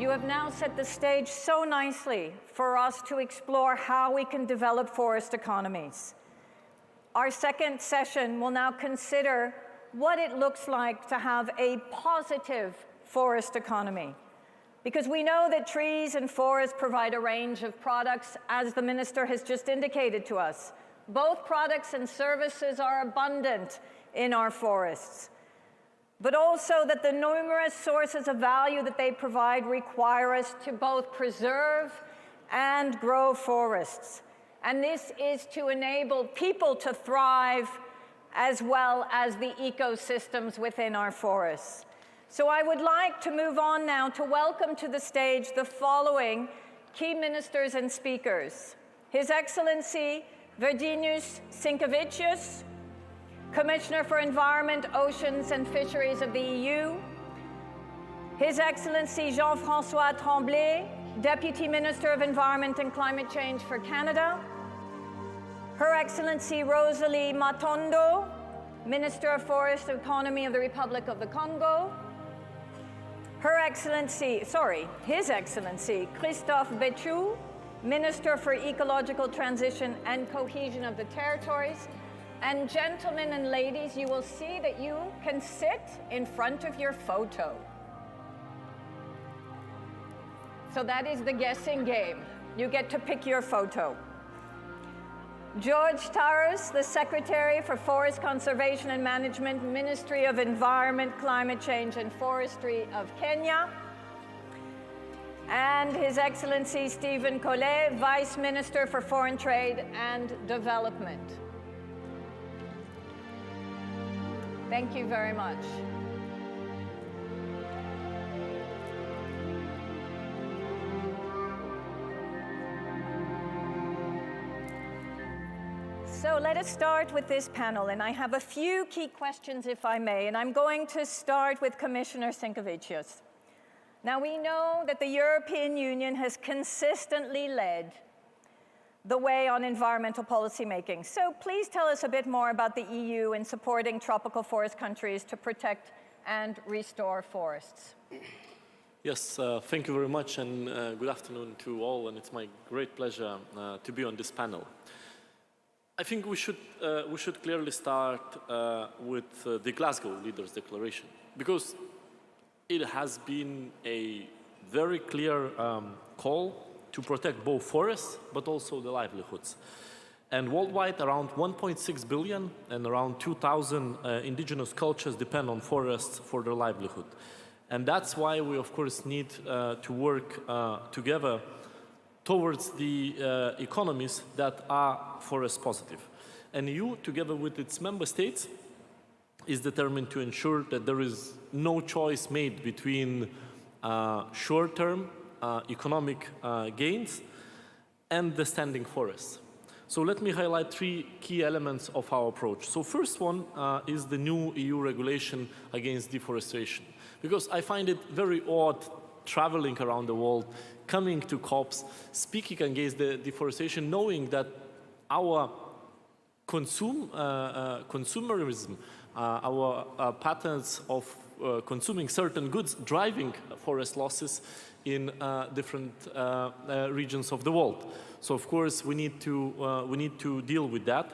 You have now set the stage so nicely for us to explore how we can develop forest economies. Our second session will now consider what it looks like to have a positive forest economy. Because we know that trees and forests provide a range of products, as the Minister has just indicated to us. Both products and services are abundant in our forests, but also that the numerous sources of value that they provide require us to both preserve and grow forests. And this is to enable people to thrive as well as the ecosystems within our forests. So I would like to move on now to welcome to the stage the following key ministers and speakers. His Excellency Virginijus Sinkevicius, Commissioner for Environment, Oceans and Fisheries of the EU. His Excellency Jean-François Tremblay, Deputy Minister of Environment and Climate Change for Canada. Her Excellency Rosalie Matondo, Minister of Forest Economy of the Republic of the Congo. His Excellency Christophe Béchu, Minister for Ecological Transition and Cohesion of the Territories. And gentlemen and ladies, you will see that you can sit in front of your photo. So that is the guessing game. You get to pick your photo. George Taras, the Secretary for Forest Conservation and Management, Ministry of Environment, Climate Change and Forestry of Kenya. And His Excellency Stephen Collet, Vice Minister for Foreign Trade and Development. Thank you very much. So let us start with this panel, and I have a few key questions, if I may, and I'm going to start with Commissioner Sinkevicius. Now, we know that the European Union has consistently led the way on environmental policy making. So please tell us a bit more about the EU in supporting tropical forest countries to protect and restore forests. Yes, thank you very much, and good afternoon to all, and it's my great pleasure to be on this panel. I think we should clearly start with the Glasgow Leaders Declaration, because it has been a very clear call to protect both forests, but also the livelihoods. And worldwide, around 1.6 billion and around 2,000 indigenous cultures depend on forests for their livelihood. And that's why we, of course, need to work together towards the economies that are forest positive. And EU, together with its member states, is determined to ensure that there is no choice made between short-term economic gains and the standing forests. So let me highlight three key elements of our approach. So first one is the new EU regulation against deforestation, because I find it very odd traveling around the world, coming to COPs, speaking against the deforestation, knowing that our consumerism, our patterns of consuming certain goods, driving forest losses in different regions of the world. So of course we need to deal with that,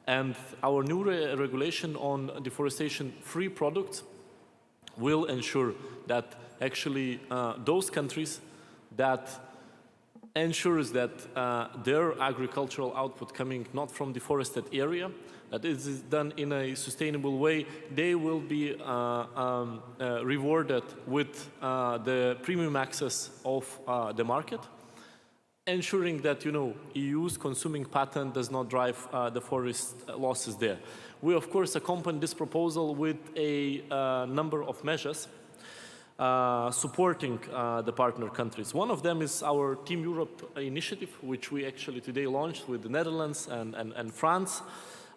and our new regulation on deforestation-free products will ensure that actually those countries that ensures that their agricultural output coming not from deforested area, that it is done in a sustainable way, they will be rewarded with the premium access of the market, ensuring that, you know, EU's consuming pattern does not drive the forest losses there. We, of course, accompany this proposal with a number of measures supporting the partner countries. One of them is our Team Europe initiative, which we actually today launched with the Netherlands and France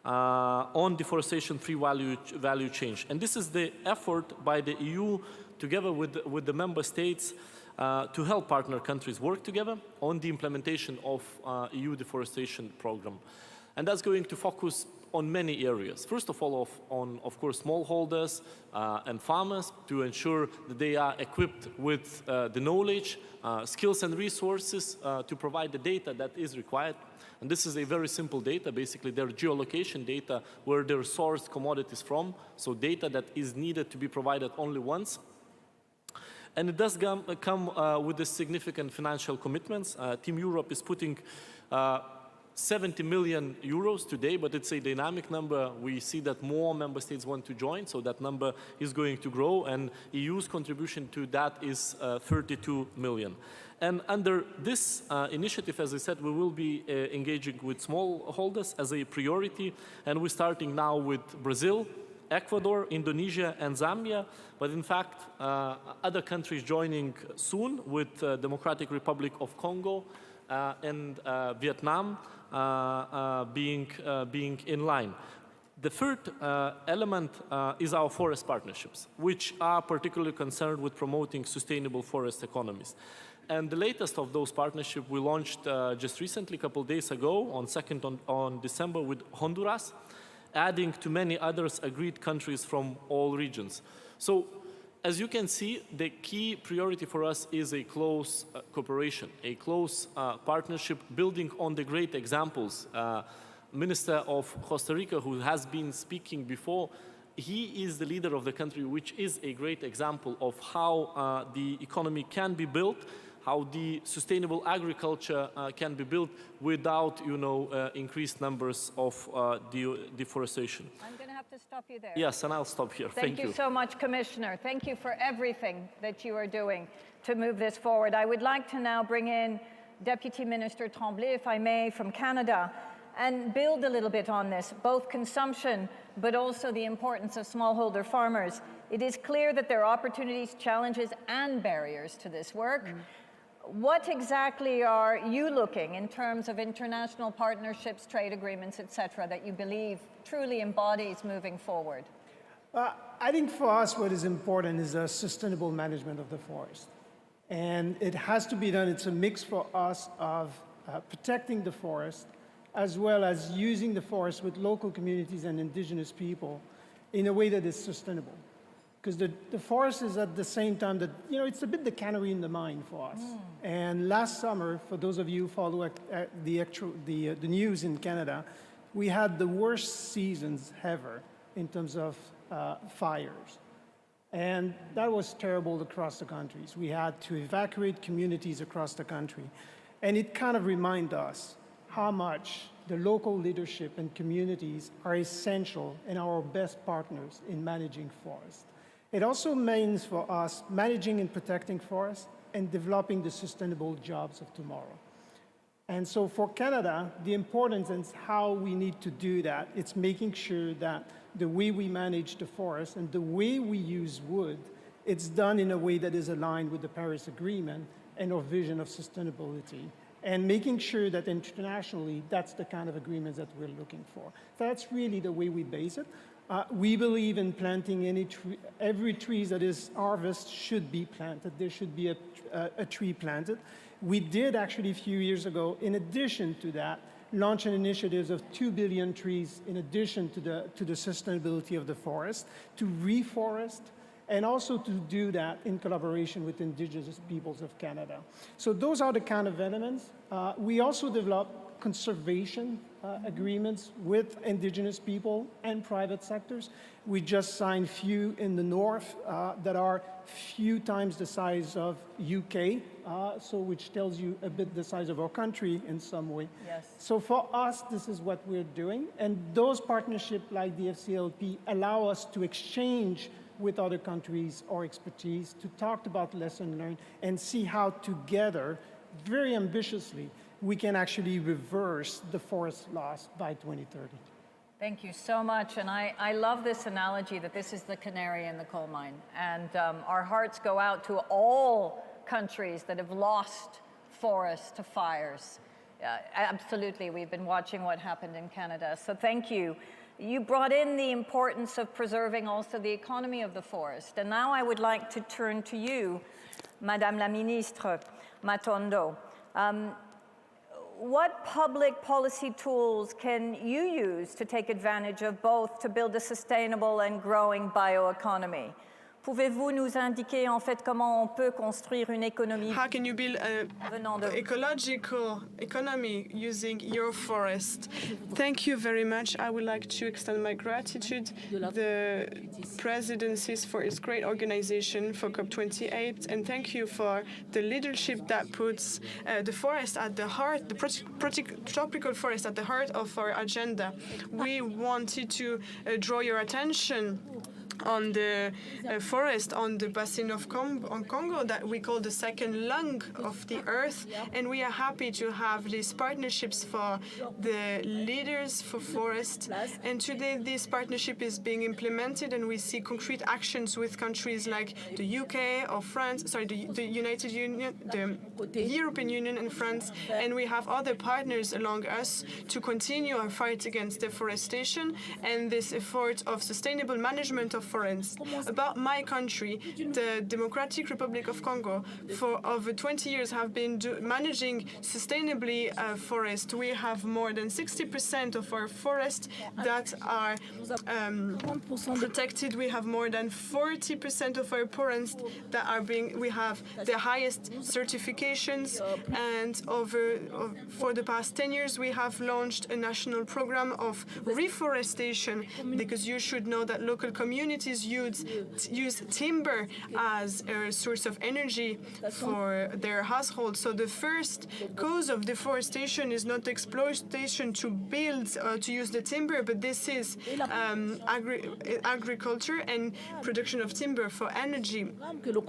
on deforestation-free value change. And this is the effort by the EU together with the member states to help partner countries work together on the implementation of EU deforestation program. And that's going to focus on many areas. First of all, on, of course, smallholders and farmers, to ensure that they are equipped with the knowledge, skills and resources to provide the data that is required. And this is a very simple data, basically their geolocation data, where they're sourced commodities from, so data that is needed to be provided only once. And it does come with the significant financial commitments. Team Europe is putting 70 million euros today, but it's a dynamic number. We see that more member states want to join, so that number is going to grow, and EU's contribution to that is 32 million. And under this initiative, as I said, we will be engaging with smallholders as a priority, and we're starting now with Brazil, Ecuador, Indonesia, and Zambia, but in fact, other countries joining soon, with Democratic Republic of Congo and Vietnam being in line. The third element is our forest partnerships, which are particularly concerned with promoting sustainable forest economies. And the latest of those partnerships we launched just recently, a couple of days ago, on 2nd on December, with Honduras, adding to many others agreed countries from all regions. So, as you can see, the key priority for us is a close cooperation, a close partnership, building on the great examples Minister of Costa Rica, who has been speaking before, he is the leader of the country, which is a great example of how the economy can be built, how the sustainable agriculture can be built without, increased numbers of deforestation. I'm going to have to stop you there. Yes, and I'll stop here. Thank you. Thank you so much, Commissioner. Thank you for everything that you are doing to move this forward. I would like to now bring in Deputy Minister Tremblay, if I may, from Canada, and build a little bit on this, both consumption, but also the importance of smallholder farmers. It is clear that there are opportunities, challenges, and barriers to this work. What exactly are you looking in terms of international partnerships, trade agreements, etc., that you believe truly embodies moving forward? I think for us what is important is a sustainable management of the forest. And it has to be done, it's a mix for us of protecting the forest, as well as using the forest with local communities and indigenous people in a way that is sustainable. Because the forest is at the same time that, it's a bit the canary in the mine for us. And last summer, for those of you who follow the news in Canada, we had the worst seasons ever in terms of fires. And that was terrible across the countries. We had to evacuate communities across the country. And it kind of reminded us how much the local leadership and communities are essential and our best partners in managing forests. It also means for us managing and protecting forests and developing the sustainable jobs of tomorrow. And so for Canada, the importance and how we need to do that, it's making sure that the way we manage the forest and the way we use wood, it's done in a way that is aligned with the Paris Agreement and our vision of sustainability. And making sure that internationally, that's the kind of agreements that we're looking for. That's really the way we base it. We believe in planting every tree that is harvested should be planted. There should be a tree planted. We did actually a few years ago, in addition to that, launch an initiative of 2 billion trees in addition to the sustainability of the forest, to reforest, and also to do that in collaboration with Indigenous peoples of Canada. So those are the kind of elements. We also develop conservation agreements with Indigenous people and private sectors. We just signed few in the north that are few times the size of UK, so which tells you a bit the size of our country in some way. Yes. So for us, this is what we're doing. And those partnerships like the FCLP allow us to exchange with other countries our expertise, to talk about lessons learned and see how together, very ambitiously, we can actually reverse the forest loss by 2030. Thank you so much. And I love this analogy that this is the canary in the coal mine. And our hearts go out to all countries that have lost forests to fires. Absolutely, we've been watching what happened in Canada. So thank you. You brought in the importance of preserving also the economy of the forest. And now I would like to turn to you, Madame la Ministre Matondo. What public policy tools can you use to take advantage of both to build a sustainable and growing bioeconomy? Pouvez-vous nous indiquer en fait comment on peut construire une économie? How can you build an ecological economy using your forest? Thank you very much. I would like to extend my gratitude to the presidencies for its great organization for COP28, and thank you for the leadership that puts the forest at the heart, the tropical forest at the heart of our agenda. We wanted to draw your attention on the forest on the basin of Congo that we call the second lung of the earth, and we are happy to have these partnerships for the leaders for forest. And today this partnership is being implemented, and we see concrete actions with countries like the UK or France, the United Union, the European Union and France, and we have other partners along us to continue our fight against deforestation and this effort of sustainable management of forest. About my country, the Democratic Republic of Congo, for over 20 years have been managing sustainably forest. We have more than 60% of our forests that are protected. We have more than 40% of our forests that are we have the highest certifications, and for the past 10 years we have launched a national program of reforestation, because you should know that local communities use timber as a source of energy for their household. So the first cause of deforestation is not exploitation to build to use the timber, but this is agriculture and production of timber for energy.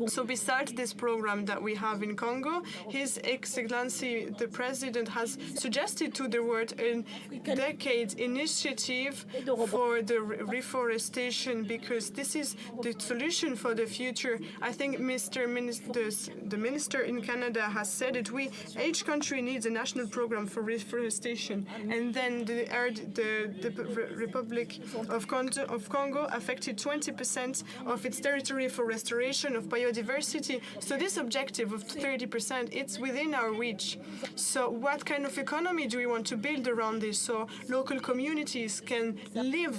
So besides this program that we have in Congo, His Excellency the President has suggested to the world a decade initiative for the reforestation, because this is the solution for the future. I think the Minister in Canada has said it. Each country needs a national program for reforestation, and then the Republic of Congo affected 20% of its territory for restoration of biodiversity. So this objective of 30%, it's within our reach. So what kind of economy do we want to build around this, so local communities can live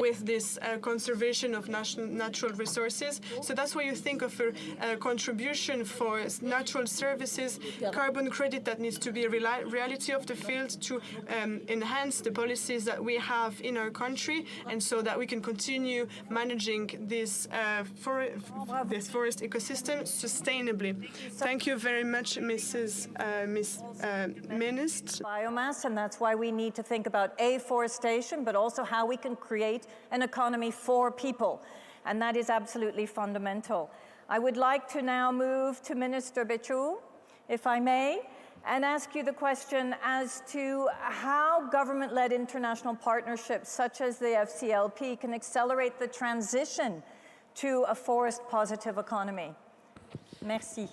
with this conservation of natural resources? So that's why you think of a contribution for natural services, carbon credit that needs to be a reality of the field to enhance the policies that we have in our country, and so that we can continue managing this forest ecosystem sustainably. Thank you very much, Miss Minister. Biomass, and that's why we need to think about afforestation, but also how we can create an economy for people, and that is absolutely fundamental. I would like to now move to Minister Bichu, if I may, and ask you the question as to how government-led international partnerships such as the FCLP can accelerate the transition to a forest-positive economy. Merci.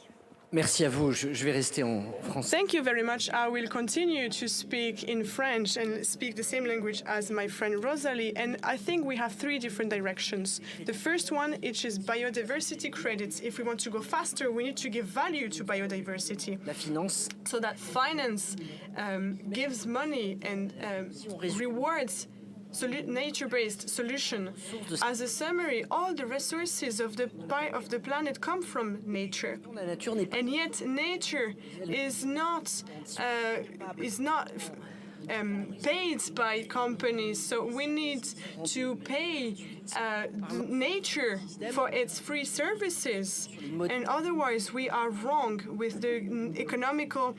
Merci à vous. Je vais rester en français. Thank you very much. I will continue to speak in French and speak the same language as my friend Rosalie. And I think we have three different directions. The first one, which is biodiversity credits. If we want to go faster, we need to give value to biodiversity. La finance. So that finance gives money and rewards nature-based solution. As a summary, all the resources of the planet come from nature, and yet nature is not paid by companies. So we need to pay nature for its free services, and otherwise we are wrong with the economical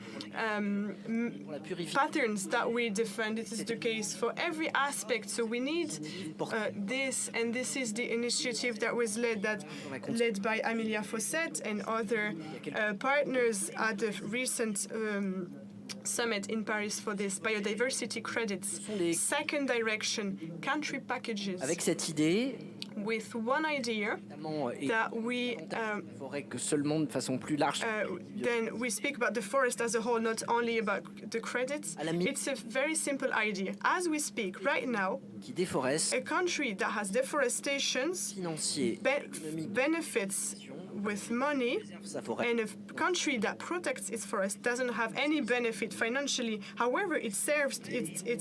patterns that we defend. It is the case for every aspect. So we need this, and this is the initiative that was led by Amelia Fawcett and other partners at the recent summit in Paris for this biodiversity credits. Second direction, country packages. Avec cette idée, with one idea that we then we speak about the forest as a whole, not only about the credits. It's a very simple idea. As we speak right now, a country that has deforestation benefits with money, and a country that protects its forest doesn't have any benefit financially. However, it's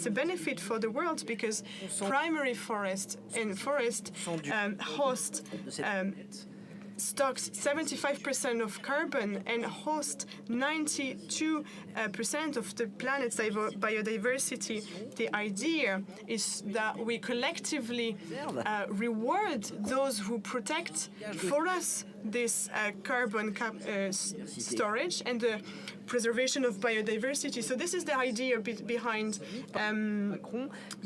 a benefit for the world, because primary forest and forest host stocks 75% of carbon and host 92% of the planet's biodiversity. The idea is that we collectively reward those who protect for us this carbon storage and the preservation of biodiversity. So this is the idea behind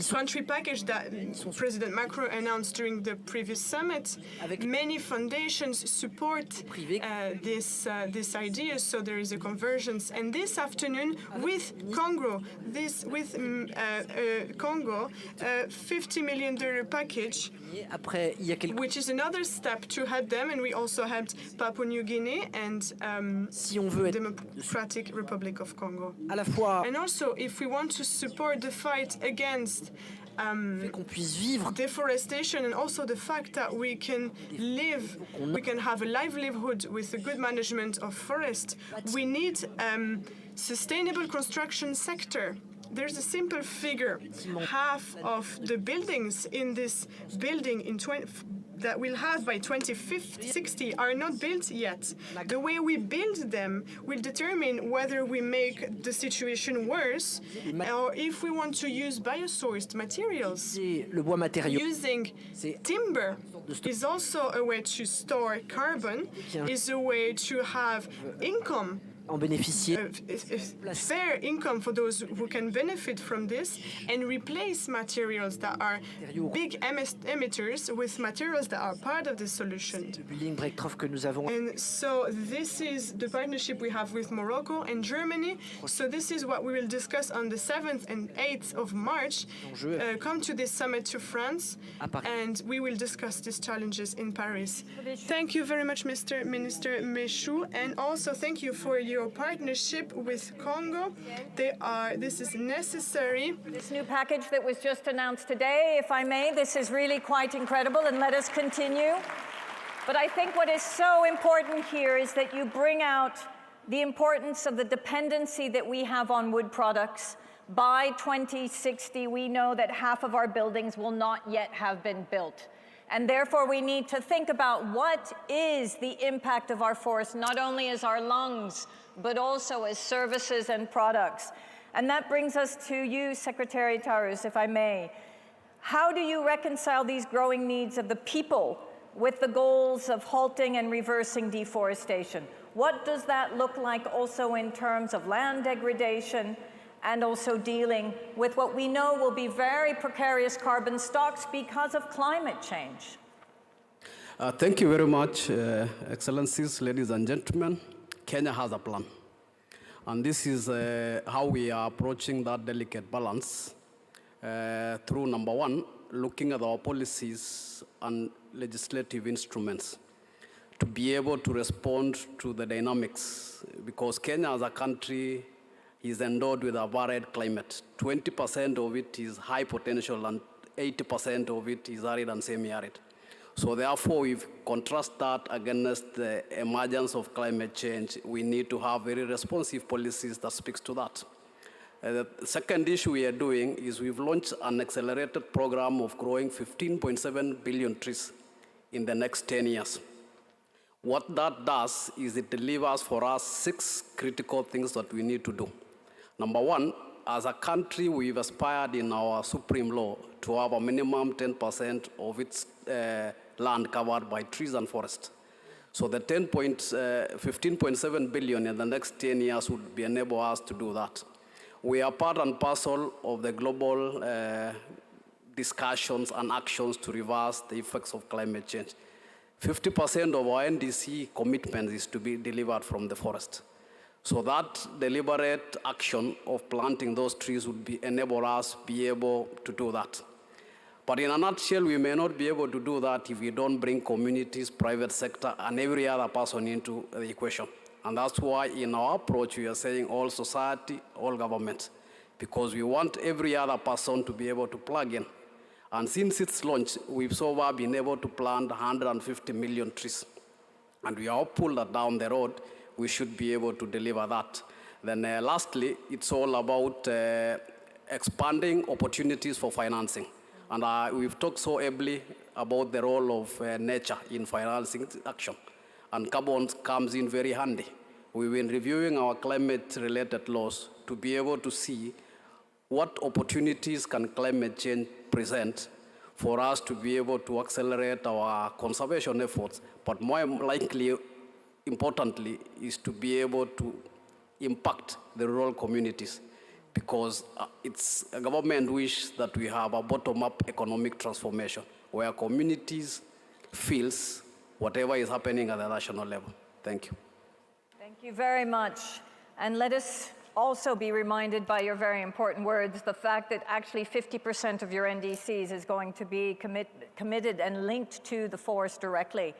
country package that President Macron announced during the previous summit. Many foundations support this idea, so there is a convergence. And this afternoon with Congo, Congo, $50 million package, which is another step to help them, and we also helped Papua New Guinea and Democratic Republic of Congo. And also, if we want to support the fight against deforestation, and also the fact that we can have a livelihood with a good management of forest, we need sustainable construction sector. There's a simple figure. Half of the buildings in this building that we'll have by 2060 are not built yet. The way we build them will determine whether we make the situation worse or if we want to use biosourced materials. Using timber is also a way to store carbon, is a way to have income. Fair income for those who can benefit from this, and replace materials that are big emitters with materials that are part of the solution. And so this is the partnership we have with Morocco and Germany. So this is what we will discuss on the 7th and 8th of March. Come to this summit to France, and we will discuss these challenges in Paris. Thank you very much, Mr. Minister Michoud, and also thank you for your partnership with Congo. This is necessary. This new package that was just announced today, if I may, this is really quite incredible, and let us continue. But I think what is so important here is that you bring out the importance of the dependency that we have on wood products. By 2060, we know that half of our buildings will not yet have been built. And therefore, we need to think about what is the impact of our forests, not only as our lungs, but also as services and products. And that brings us to you, Secretary Tarus, if I may. How do you reconcile these growing needs of the people with the goals of halting and reversing deforestation? What does that look like also in terms of land degradation and also dealing with what we know will be very precarious carbon stocks because of climate change? Thank you very much, Excellencies, ladies and gentlemen. Kenya has a plan. And this is how we are approaching that delicate balance through, number one, looking at our policies and legislative instruments to be able to respond to the dynamics, because Kenya as a country is endowed with a varied climate. 20% of it is high potential and 80% of it is arid and semi-arid. So therefore, if we contrast that against the emergence of climate change, we need to have very responsive policies that speaks to that. The second issue we are doing is we've launched an accelerated program of growing 15.7 billion trees in the next 10 years. What that does is it delivers for us 6 critical things that we need to do. Number one, as a country, we've aspired in our supreme law to have a minimum 10% of its land covered by trees and forests. So the 15.7 billion in the next 10 years would enable us to do that. We are part and parcel of the global discussions and actions to reverse the effects of climate change. 50% of our NDC commitment is to be delivered from the forest. So that deliberate action of planting those trees would enable us to be able to do that. But in a nutshell, we may not be able to do that if we don't bring communities, private sector, and every other person into the equation. And that's why in our approach, we are saying all society, all government, because we want every other person to be able to plug in. And since its launch, we've so far been able to plant 150 million trees. And we are hopeful that down the road, we should be able to deliver that. Then lastly, it's all about expanding opportunities for financing. And we've talked so ably about the role of nature in financing action. And carbon comes in very handy. We've been reviewing our climate-related laws to be able to see what opportunities can climate change present for us to be able to accelerate our conservation efforts, but more likely, importantly, is to be able to impact the rural communities, because it's a government wish that we have a bottom-up economic transformation where communities feels whatever is happening at the national level. Thank you. Thank you very much. And let us also be reminded by your very important words, the fact that actually 50% of your NDCs is going to be committed and linked to the forest directly.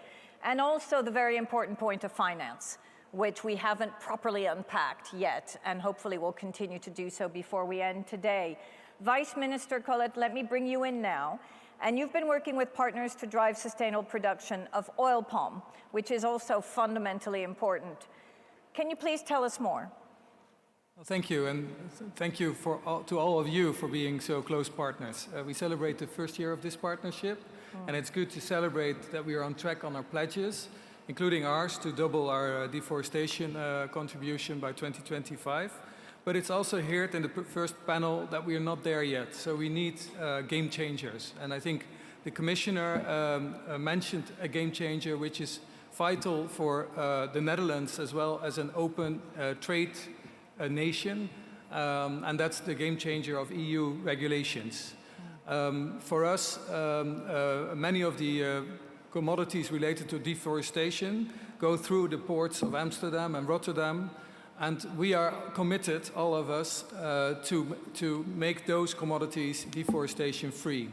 and also the very important point of finance, which we haven't properly unpacked yet, and hopefully will continue to do so before we end today. Vice Minister Colette, let me bring you in now. And you've been working with partners to drive sustainable production of oil palm, which is also fundamentally important. Can you please tell us more? Well, thank you, and thank you to all of you for being so close partners. We celebrate the first year of this partnership, and it's good to celebrate that we are on track on our pledges, including ours to double our deforestation contribution by 2025. But it's also heard in the first panel that we are not there yet, so we need game changers. And I think the Commissioner mentioned a game changer which is vital for the Netherlands as well as an open trade nation, and that's the game changer of EU regulations. For us, many of the commodities related to deforestation go through the ports of Amsterdam and Rotterdam, and we are committed, all of us, to make those commodities deforestation free.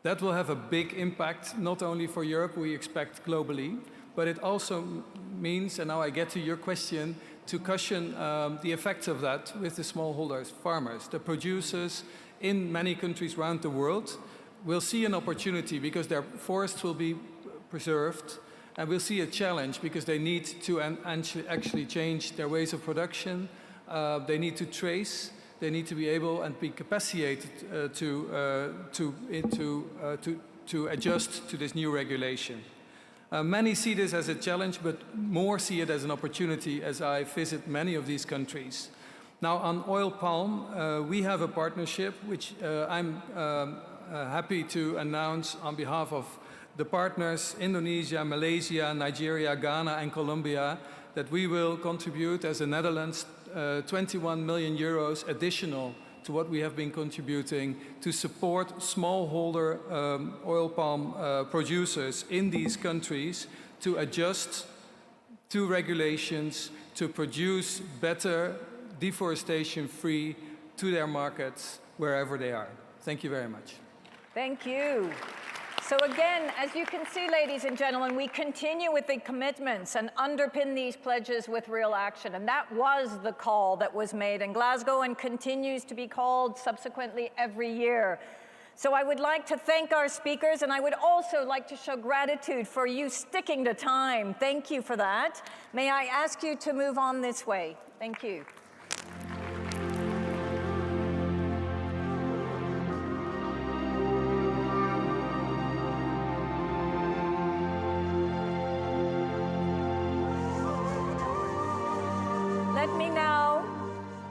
That will have a big impact, not only for Europe, we expect globally, but it also means, and now I get to your question, to cushion the effects of that with the smallholders, farmers, the producers in many countries around the world will see an opportunity because their forests will be preserved, and we'll see a challenge because they need to actually change their ways of production. They need to trace. They need to be able and be capacitated to adjust to this new regulation. Many see this as a challenge, but more see it as an opportunity as I visit many of these countries. Now, on oil palm, we have a partnership which I'm happy to announce on behalf of the partners, Indonesia, Malaysia, Nigeria, Ghana, and Colombia, that we will contribute as the Netherlands 21 million euros additional to what we have been contributing to support smallholder oil palm producers in these countries to adjust to regulations to produce better deforestation-free to their markets wherever they are. Thank you very much. Thank you. So again, as you can see, ladies and gentlemen, we continue with the commitments and underpin these pledges with real action. And that was the call that was made in Glasgow and continues to be called subsequently every year. So I would like to thank our speakers, and I would also like to show gratitude for you sticking to time. Thank you for that. May I ask you to move on this way? Thank you. Let me now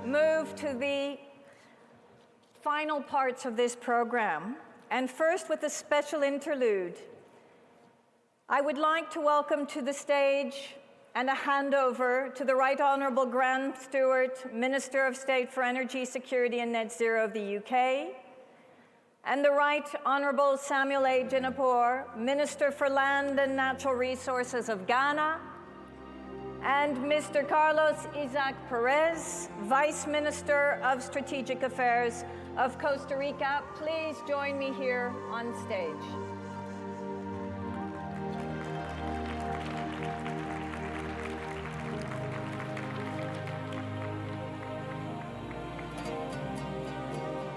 move to the final parts of this program, and first with a special interlude. I would like to welcome to the stage and a handover to the Right Honourable Graham Stewart, Minister of State for Energy, Security and Net Zero of the UK, and the Right Honourable Samuel A. Jinapor, Minister for Land and Natural Resources of Ghana, and Mr. Carlos Isaac Perez, Vice Minister of Strategic Affairs of Costa Rica. Please join me here on stage.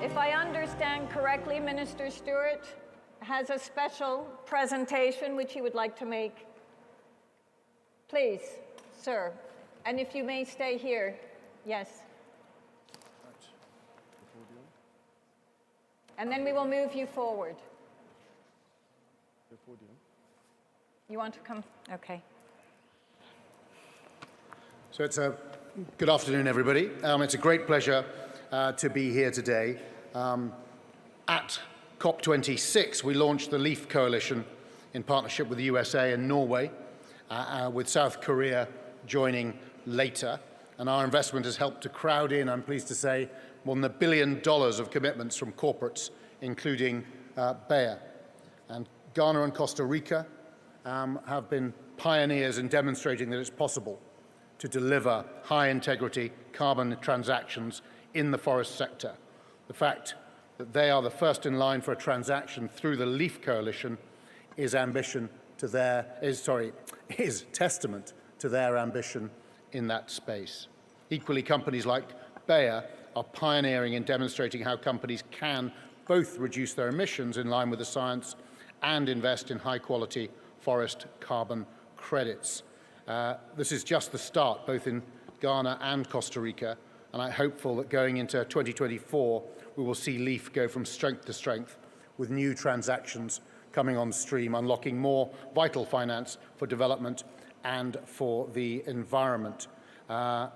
If I understand correctly, Minister Stewart has a special presentation which he would like to make. Please, sir. And if you may stay here. Yes. And then we will move you forward. You want to come? Okay. So it's a good afternoon, everybody. It's a great pleasure to be here today. At COP26, we launched the LEAF Coalition in partnership with the USA and Norway, with South Korea joining later. And our investment has helped to crowd in, I'm pleased to say, more than $1 billion of commitments from corporates, including Bayer. And Ghana and Costa Rica have been pioneers in demonstrating that it's possible to deliver high-integrity carbon transactions in the forest sector. The fact that they are the first in line for a transaction through the LEAF Coalition is ambition to is testament to their ambition in that space. Equally, companies like Bayer are pioneering in demonstrating how companies can both reduce their emissions in line with the science and invest in high-quality forest carbon credits. This is just the start, both in Ghana and Costa Rica, and I'm hopeful that going into 2024, we will see LEAF go from strength to strength with new transactions coming on stream, unlocking more vital finance for development and for the environment. Now,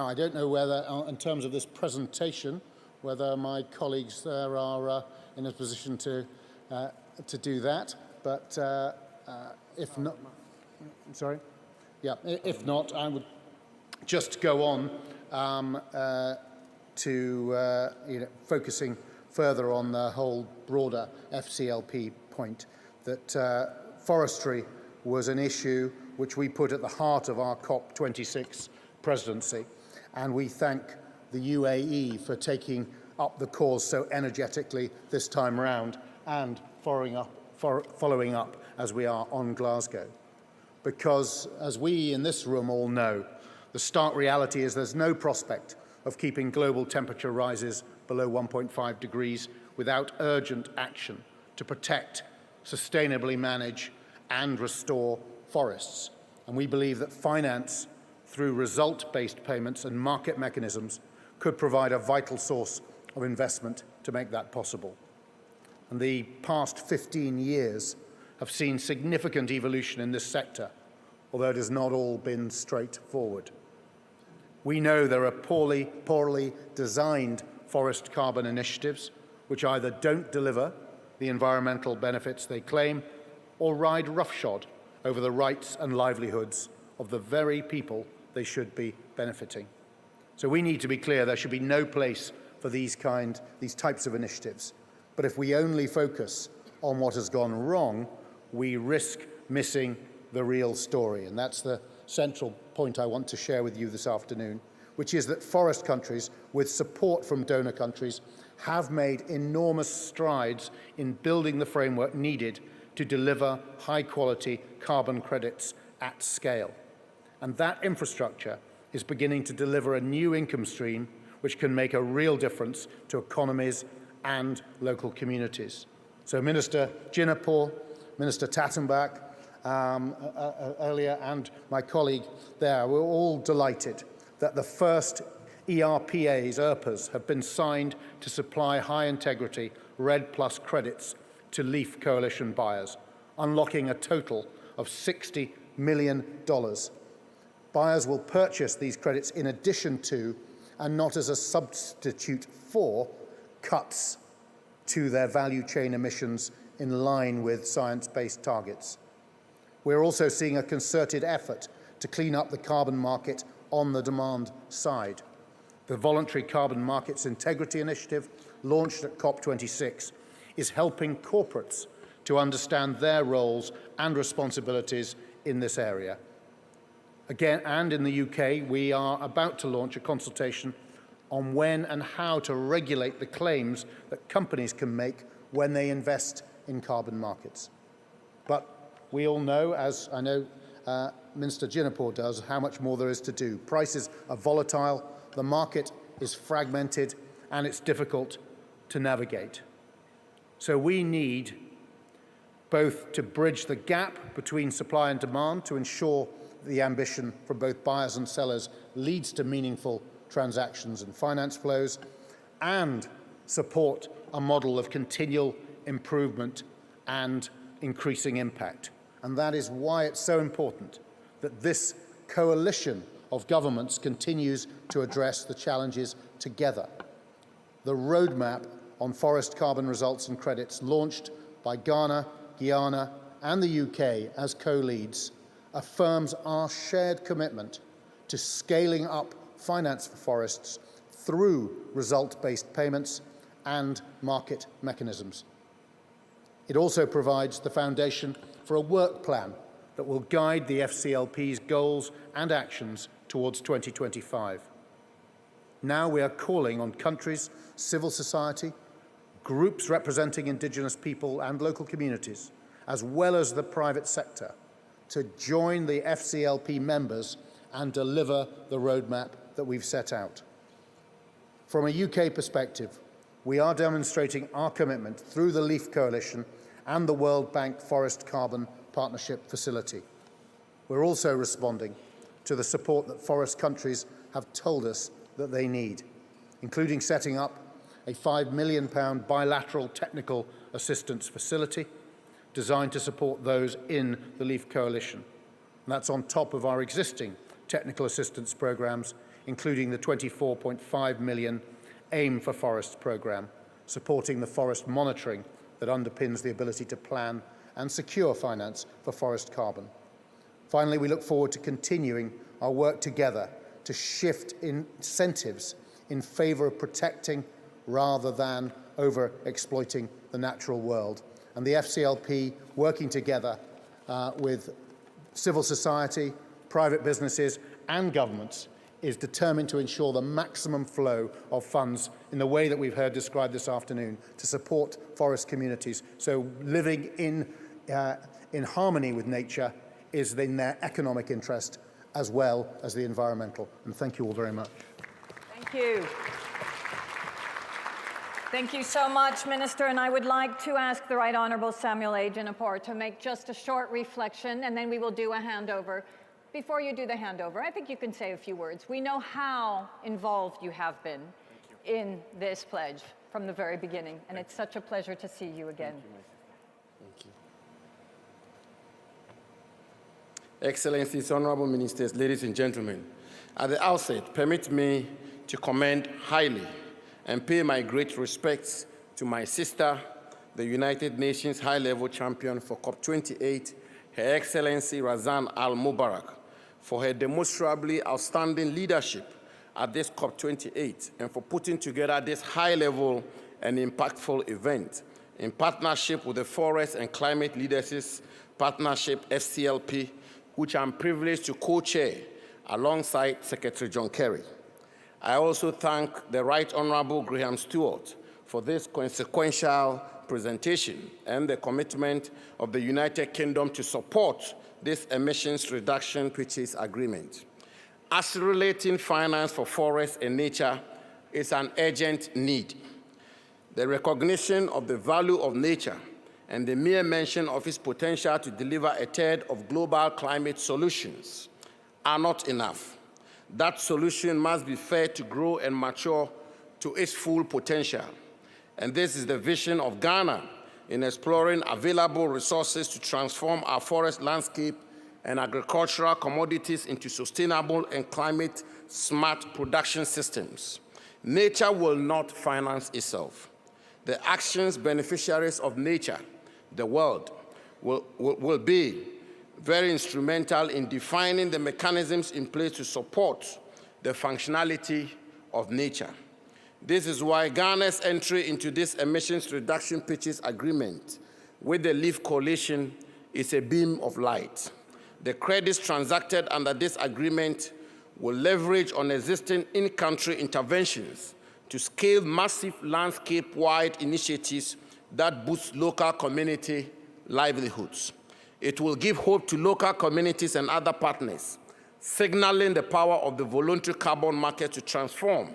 I don't know whether, in terms of this presentation, whether my colleagues there are in a position to do that, but if not, sorry? Yeah, if not, I would just go on to focusing further on the whole broader FCLP point, that forestry was an issue which we put at the heart of our COP26 presidency, and we thank the UAE for taking up the cause so energetically this time round and following up as we are on Glasgow. Because, as we in this room all know, the stark reality is there's no prospect of keeping global temperature rises below 1.5 degrees without urgent action to protect, sustainably manage, and restore forests. And we believe that finance, through result-based payments and market mechanisms, could provide a vital source of investment to make that possible. And the past 15 years have seen significant evolution in this sector, although it has not all been straightforward. We know there are poorly designed forest carbon initiatives which either don't deliver the environmental benefits they claim or ride roughshod over the rights and livelihoods of the very people they should be benefiting. So we need to be clear there should be no place for these types of initiatives. But if we only focus on what has gone wrong, we risk missing the real story. And that's the central point I want to share with you this afternoon, which is that forest countries, with support from donor countries, have made enormous strides in building the framework needed to deliver high-quality carbon credits at scale. And that infrastructure is beginning to deliver a new income stream which can make a real difference to economies and local communities. So Minister Jinapur, Minister Tattenbach earlier, and my colleague there, we're all delighted that the first ERPAs have been signed to supply high-integrity REDD+ credits to LEAF coalition buyers, unlocking a total of $60 million. Buyers will purchase these credits in addition to, and not as a substitute for, cuts to their value chain emissions in line with science-based targets. We're also seeing a concerted effort to clean up the carbon market on the demand side. The Voluntary Carbon Markets Integrity Initiative, launched at COP26, is helping corporates to understand their roles and responsibilities in this area. Again, and in the UK, we are about to launch a consultation on when and how to regulate the claims that companies can make when they invest in carbon markets. But we all know, as I know Minister Jinapur does, how much more there is to do. Prices are volatile, the market is fragmented, and it's difficult to navigate. So we need both to bridge the gap between supply and demand to ensure the ambition from both buyers and sellers leads to meaningful transactions and finance flows, and support a model of continual improvement and increasing impact. And that is why it's so important that this coalition of governments continues to address the challenges together. The roadmap on forest carbon results and credits, launched by Ghana, Guyana, and the UK as co-leads, affirms our shared commitment to scaling up finance for forests through result-based payments and market mechanisms. It also provides the foundation for a work plan that will guide the FCLP's goals and actions towards 2025. Now we are calling on countries, civil society, groups representing Indigenous people and local communities, as well as the private sector, to join the FCLP members and deliver the roadmap that we've set out. From a UK perspective, we are demonstrating our commitment through the LEAF Coalition and the World Bank Forest Carbon Partnership Facility. We're also responding to the support that forest countries have told us that they need, including setting up a £5 million bilateral technical assistance facility designed to support those in the LEAF Coalition. And that's on top of our existing technical assistance programs, including the £24.5 million Aim for Forests programme, supporting the forest monitoring that underpins the ability to plan and secure finance for forest carbon. Finally, we look forward to continuing our work together to shift incentives in favour of protecting rather than over-exploiting the natural world. And the FCLP, working together with civil society, private businesses and governments, is determined to ensure the maximum flow of funds in the way that we've heard described this afternoon to support forest communities. So living in harmony with nature is in their economic interest as well as the environmental. And thank you all very much. Thank you. Thank you so much, Minister. And I would like to ask the Right Honourable Samuel A. Jinapor to make just a short reflection, and then we will do a handover. Before you do the handover, I think you can say a few words. We know how involved you have been in this pledge from the very beginning, and it's such a pleasure to see you again. Thank you. Excellencies, honourable ministers, ladies and gentlemen, at the outset, permit me to commend highly and pay my great respects to my sister, the United Nations High-Level Champion for COP28, Her Excellency Razan Al Mubarak, for her demonstrably outstanding leadership at this COP28 and for putting together this high-level and impactful event in partnership with the Forest and Climate Leaders Partnership, FCLP, which I'm privileged to co-chair alongside Secretary John Kerry. I also thank the Right Honourable Graham Stewart for this consequential presentation and the commitment of the United Kingdom to support this emissions reduction purchase agreement. Accelerating finance for forests and nature is an urgent need. The recognition of the value of nature and the mere mention of its potential to deliver a third of global climate solutions are not enough. That solution must be fair to grow and mature to its full potential. And this is the vision of Ghana in exploring available resources to transform our forest landscape and agricultural commodities into sustainable and climate-smart production systems. Nature will not finance itself. The actions beneficiaries of nature, the world, will be very instrumental in defining the mechanisms in place to support the functionality of nature. This is why Ghana's entry into this emissions reduction purchase agreement with the LEAF Coalition is a beam of light. The credits transacted under this agreement will leverage on existing in-country interventions to scale massive landscape-wide initiatives that boost local community livelihoods. It will give hope to local communities and other partners, signaling the power of the voluntary carbon market to transform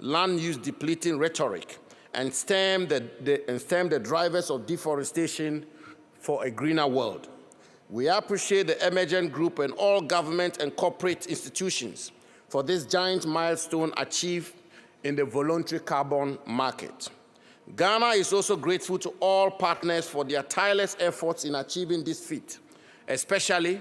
land use depleting rhetoric and stem the drivers of deforestation for a greener world. We appreciate the emergent group and all government and corporate institutions for this giant milestone achieved in the voluntary carbon market. Ghana is also grateful to all partners for their tireless efforts in achieving this feat, especially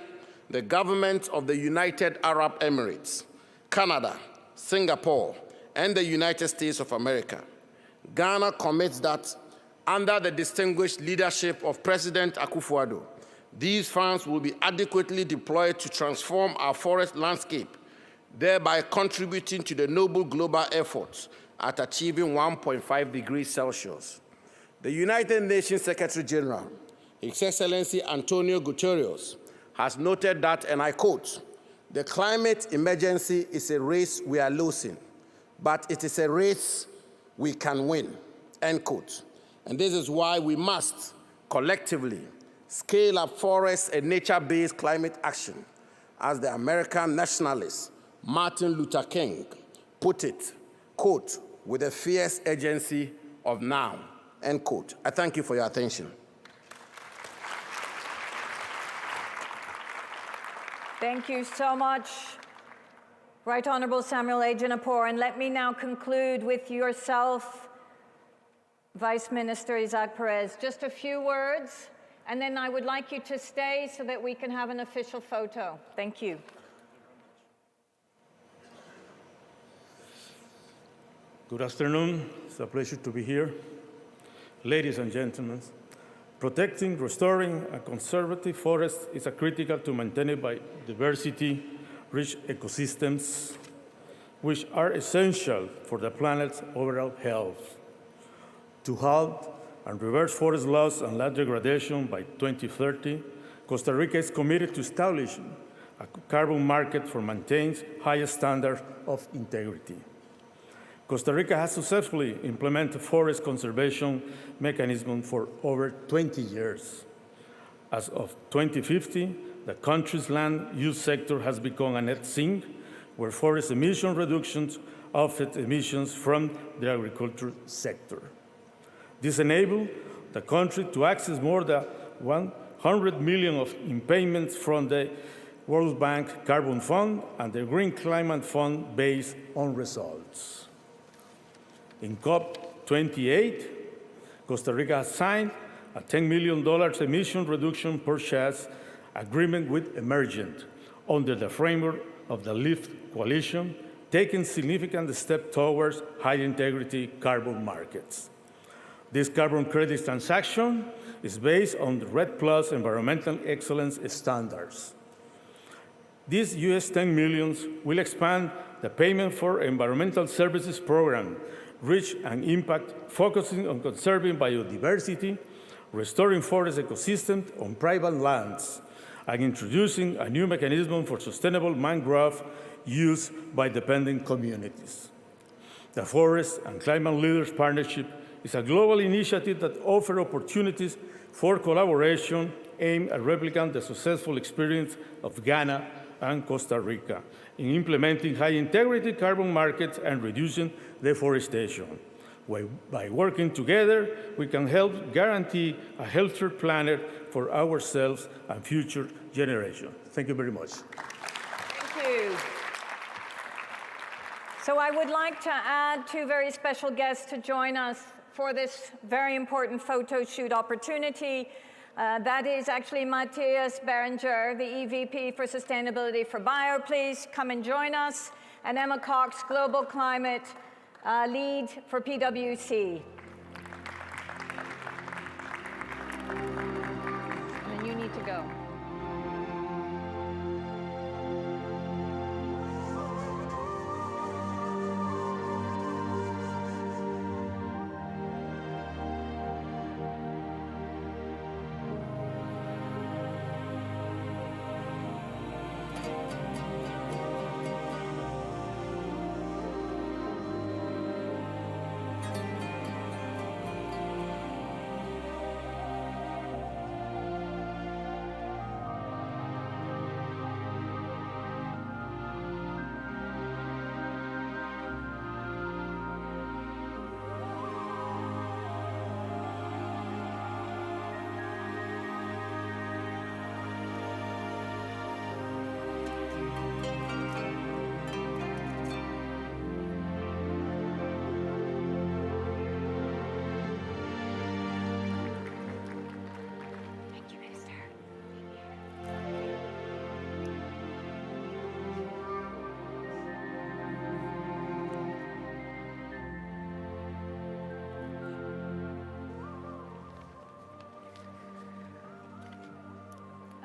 the governments of the United Arab Emirates, Canada, Singapore, and the United States of America. Ghana commits that under the distinguished leadership of President Akufo-Addo, these funds will be adequately deployed to transform our forest landscape, thereby contributing to the noble global efforts at achieving 1.5 degrees Celsius. The United Nations Secretary General, His Excellency Antonio Guterres, has noted that, and I quote, "The climate emergency is a race we are losing, but it is a race we can win," end quote. And this is why we must collectively scale up forests and nature-based climate action, as the American nationalist Martin Luther King put it, quote, with a fierce urgency of now, end quote. I thank you for your attention. Thank you so much, Right Honourable Samuel A. Jinapor. And let me now conclude with yourself, Vice Minister Isaac Perez. Just a few words, and then I would like you to stay so that we can have an official photo. Thank you. Good afternoon. It's a pleasure to be here. Ladies and gentlemen, protecting, restoring, and conserving forests is critical to maintaining biodiversity, rich ecosystems, which are essential for the planet's overall health. To halt and reverse forest loss and land degradation by 2030, Costa Rica is committed to establishing a carbon market for maintaining high standards of integrity. Costa Rica has successfully implemented forest conservation mechanisms for over 20 years. As of 2050, the country's land use sector has become a net sink, where forest emission reductions offset emissions from the agriculture sector. This enabled the country to access more than 100 million in payments from the World Bank Carbon Fund and the Green Climate Fund based on results. In COP28, Costa Rica has signed a $10 million emission reduction purchase agreement with Emergent under the framework of the LIFT coalition, taking significant steps towards high-integrity carbon markets. This carbon credit transaction is based on the REDD+ environmental excellence standards. These US $10 million will expand the payment for environmental services program, reach and impact, focusing on conserving biodiversity, restoring forest ecosystems on private lands, and introducing a new mechanism for sustainable mangrove use by dependent communities. The Forest and Climate Leaders Partnership is a global initiative that offers opportunities for collaboration aimed at replicating the successful experience of Ghana and Costa Rica in implementing high-integrity carbon markets and reducing deforestation. By working together, we can help guarantee a healthier planet for ourselves and future generations. Thank you very much. Thank you. So I would like to add two very special guests to join us for this very important photo shoot opportunity. That is actually Matthias Berenger, the EVP for Sustainability for Bio. Please come and join us. And Emma Cox, Global Climate Lead for PwC. And then you need to go.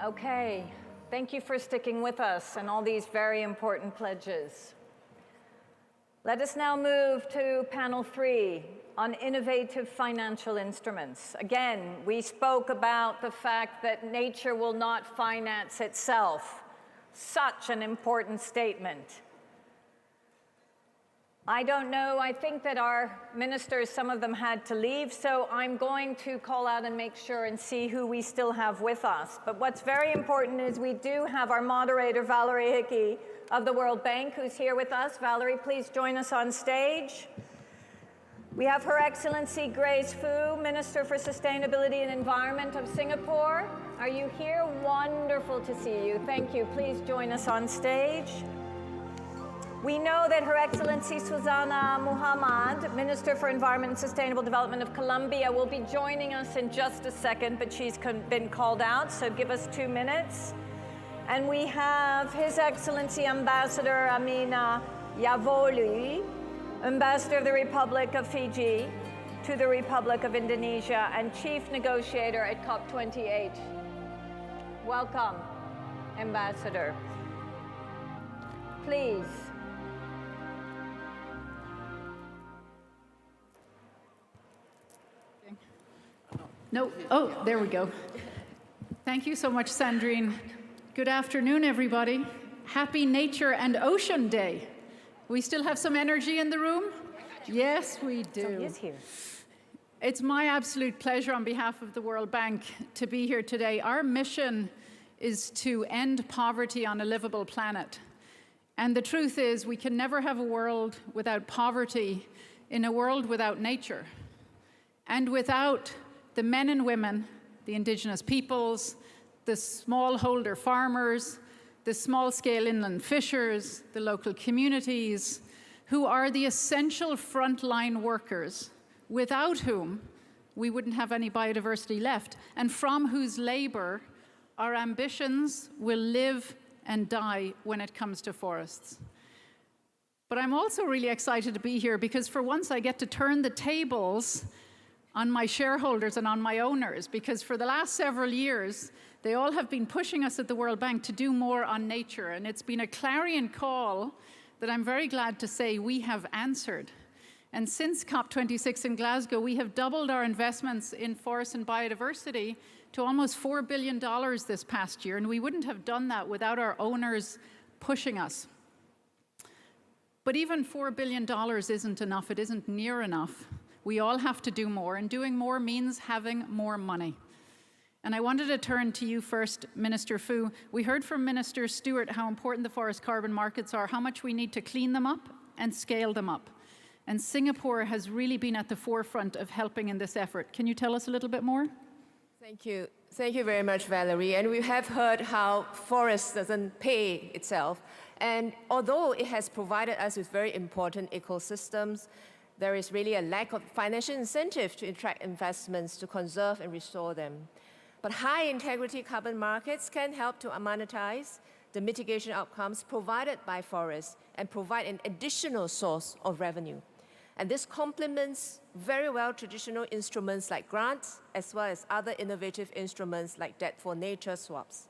Okay, thank you for sticking with us and all these very important pledges. Let us now move to panel 3 on innovative financial instruments. Again, we spoke about the fact that nature will not finance itself. Such an important statement. I don't know, I think that our ministers, some of them had to leave, so I'm going to call out and make sure and see who we still have with us. But what's very important is we do have our moderator, Valerie Hickey of the World Bank, who's here with us. Valerie, please join us on stage. We have Her Excellency Grace Fu, Minister for Sustainability and Environment of Singapore. Are you here? Wonderful to see you. Thank you. Please join us on stage. We know that Her Excellency Susana Muhammad, Minister for Environment and Sustainable Development of Colombia, will be joining us in just a second, but she's been called out, so give us 2 minutes. And we have His Excellency Ambassador Amina Yavoli, Ambassador of the Republic of Fiji to the Republic of Indonesia and Chief Negotiator at COP28. Welcome, Ambassador. Please. No, oh, there we go. Thank you so much, Sandrine. Good afternoon, everybody. Happy Nature and Ocean Day. We still have some energy in the room? Yes, we do. So he is here. It's my absolute pleasure on behalf of the World Bank to be here today. Our mission is to end poverty on a livable planet. And the truth is, we can never have a world without poverty in a world without nature. And without the men and women, the indigenous peoples, the smallholder farmers, the small-scale inland fishers, the local communities, who are the essential frontline workers, without whom we wouldn't have any biodiversity left, and from whose labor our ambitions will live and die when it comes to forests. But I'm also really excited to be here because for once I get to turn the tables on my shareholders and on my owners, because for the last several years, they all have been pushing us at the World Bank to do more on nature, and it's been a clarion call that I'm very glad to say we have answered. And since COP26 in Glasgow, we have doubled our investments in forests and biodiversity to almost $4 billion this past year, and we wouldn't have done that without our owners pushing us. But even $4 billion isn't enough, it isn't near enough. We all have to do more, and doing more means having more money. And I wanted to turn to you first, Minister Fu. We heard from Minister Stewart how important the forest carbon markets are, how much we need to clean them up and scale them up. And Singapore has really been at the forefront of helping in this effort. Can you tell us a little bit more? Thank you. Thank you very much, Valerie. And we have heard how forest doesn't pay itself. And although it has provided us with very important ecosystems, there is really a lack of financial incentive to attract investments to conserve and restore them. But high-integrity carbon markets can help to monetize the mitigation outcomes provided by forests and provide an additional source of revenue. And this complements very well traditional instruments like grants, as well as other innovative instruments like debt for nature swaps.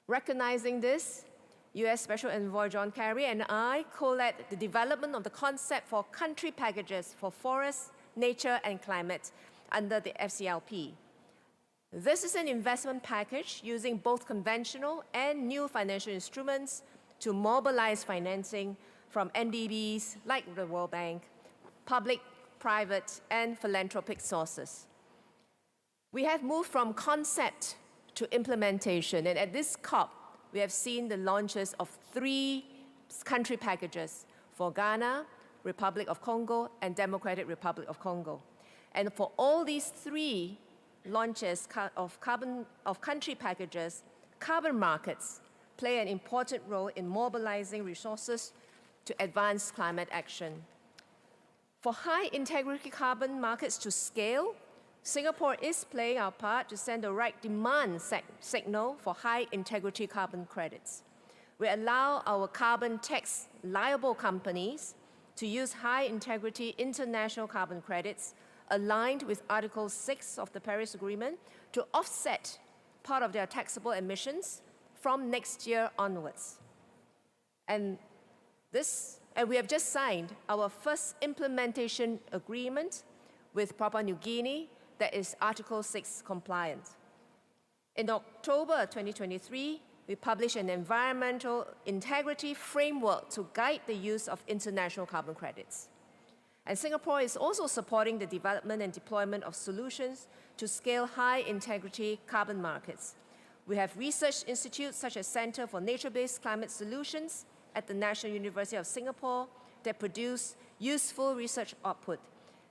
Recognizing this, US Special Envoy John Kerry and I co-led the development of the concept for country packages for forests, nature, and climate under the FCLP. This is an investment package using both conventional and new financial instruments to mobilize financing from NDBs like the World Bank, public, private, and philanthropic sources. We have moved from concept to implementation, and at this COP, we have seen the launches of 3 country packages for Ghana, Republic of Congo, and Democratic Republic of Congo. And for all these 3 launches of country packages, carbon markets play an important role in mobilizing resources to advance climate action. For high-integrity carbon markets to scale, Singapore is playing our part to send the right demand signal for high-integrity carbon credits. We allow our carbon tax-liable companies to use high-integrity international carbon credits aligned with Article 6 of the Paris Agreement to offset part of their taxable emissions from next year onwards. And we have just signed our first implementation agreement with Papua New Guinea that is Article 6 compliant. In October 2023, We published an environmental integrity framework to guide the use of international carbon credits. And Singapore is also supporting the development and deployment of solutions to scale high-integrity carbon markets. We have research institutes such as Center for Nature-Based Climate Solutions at the National University of Singapore that produce useful research output.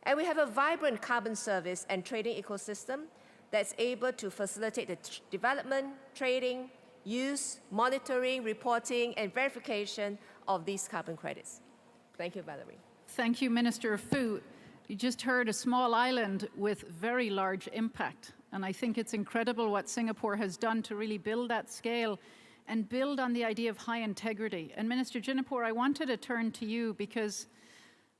And we have a vibrant carbon service and trading ecosystem that's able to facilitate the development, trading, use, monitoring, reporting, and verification of these carbon credits. Thank you, Valerie. Thank you, Minister Fu. You just heard a small island with very large impact. And I think it's incredible what Singapore has done to really build that scale and build on the idea of high integrity. And Minister Jinapur, I wanted to turn to you because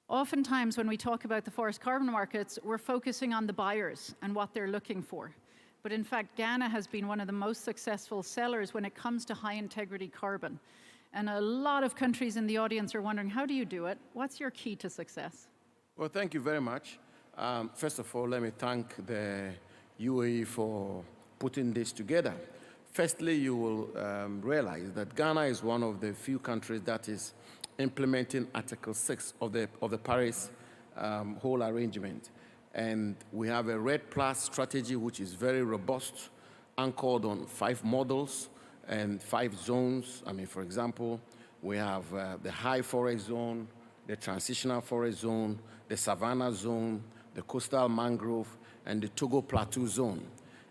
oftentimes when we talk about the forest carbon markets, we're focusing on the buyers and what they're looking for. But in fact, Ghana has been one of the most successful sellers when it comes to high integrity carbon. And a lot of countries in the audience are wondering, how do you do it? What's your key to success? Well, thank you very much. First of all, let me thank the UAE for putting this together. Firstly, you will realize that Ghana is one of the few countries that is implementing Article 6 of the Paris whole arrangement. And we have a RED+ strategy, which is very robust, anchored on 5 models and 5 zones. I mean, for example, we have the high forest zone, the transitional forest zone, the savanna zone, the coastal mangrove, and the Togo Plateau zone.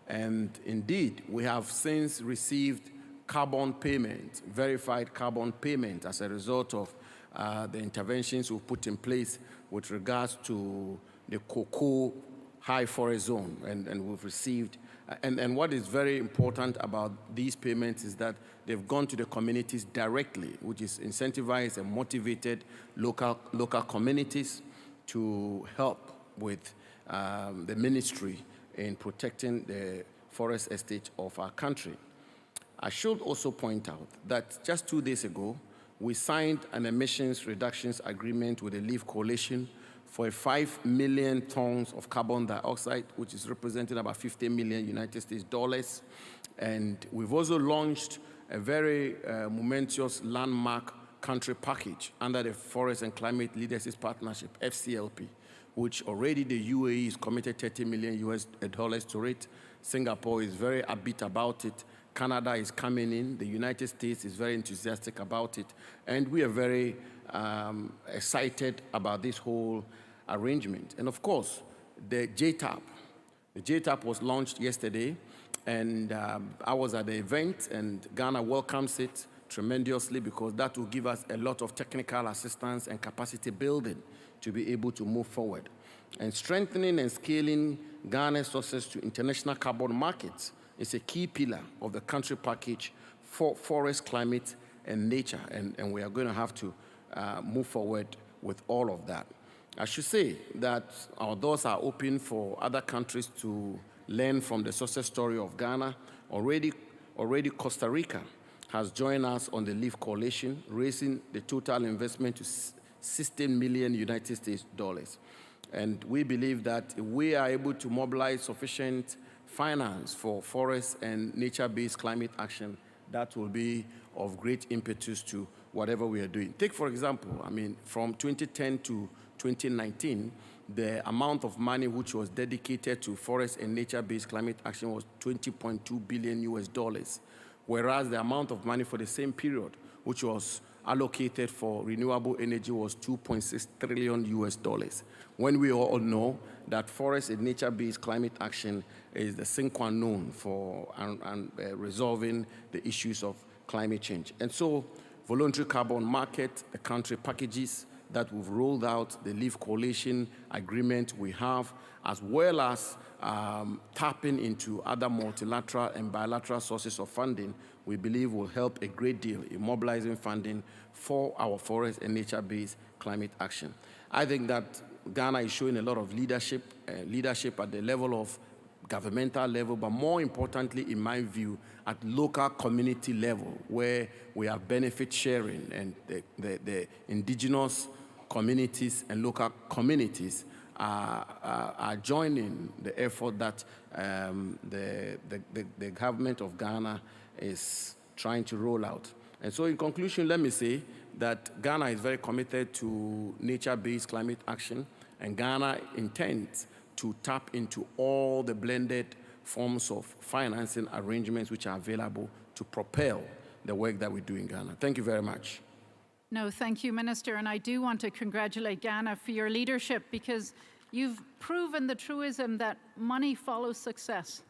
And indeed, we have since received carbon payment, verified carbon payment as a result of the interventions we've put in place with regards to the cocoa high forest zone. And we've received, and what is very important about these payments is that they've gone to the communities directly, which is incentivized and motivated local communities to help with the ministry in protecting the forest estate of our country. I should also point out that just 2 days ago, we signed an emissions reductions agreement with the Leaf Coalition for 5 million tons of carbon dioxide, which is representing about 50 million United States dollars. And we've also launched a very momentous landmark country package under the Forest and Climate Leadership Partnership, FCLP, which already the UAE is committed $30 million to it. Singapore is very upbeat about it. Canada is coming in. The United States is very enthusiastic about it. And we are very excited about this whole arrangement. And of course, the JTAP. The JTAP was launched yesterday, and I was at the event, and Ghana welcomes it tremendously because that will give us a lot of technical assistance and capacity building to be able to move forward. And strengthening and scaling Ghana's access to international carbon markets is a key pillar of the country package for forest, climate, and nature. And we are going to have to move forward with all of that. I should say that our doors are open for other countries to learn from the success story of Ghana. Already Costa Rica has joined us on the Leaf Coalition, raising the total investment to 16 million United States dollars. And we believe that if we are able to mobilize sufficient finance for forest and nature-based climate action, that will be of great impetus to whatever we are doing. Take, for example, I mean, from 2010 to 2019, the amount of money which was dedicated to forest and nature-based climate action was $20.2 billion, whereas the amount of money for the same period, which was allocated for renewable energy, was $2.6 trillion. When we all know that forest and nature-based climate action is the sine qua non for resolving the issues of climate change. And so, voluntary carbon market, the country packages that we've rolled out, the Leaf Coalition agreement we have, as well as tapping into other multilateral and bilateral sources of funding, we believe will help a great deal in mobilizing funding for our forest and nature-based climate action. I think that Ghana is showing a lot of leadership at the level of governmental level, but more importantly, in my view, at local community level, where we have benefit sharing, and the indigenous communities and local communities are joining the effort that the government of Ghana is trying to roll out. And so in conclusion, let me say that Ghana is very committed to nature-based climate action, and Ghana intends to tap into all the blended forms of financing arrangements which are available to propel the work that we do in Ghana. Thank you very much. No, thank you, Minister. And I do want to congratulate Ghana for your leadership, because you've proven the truism that money follows success,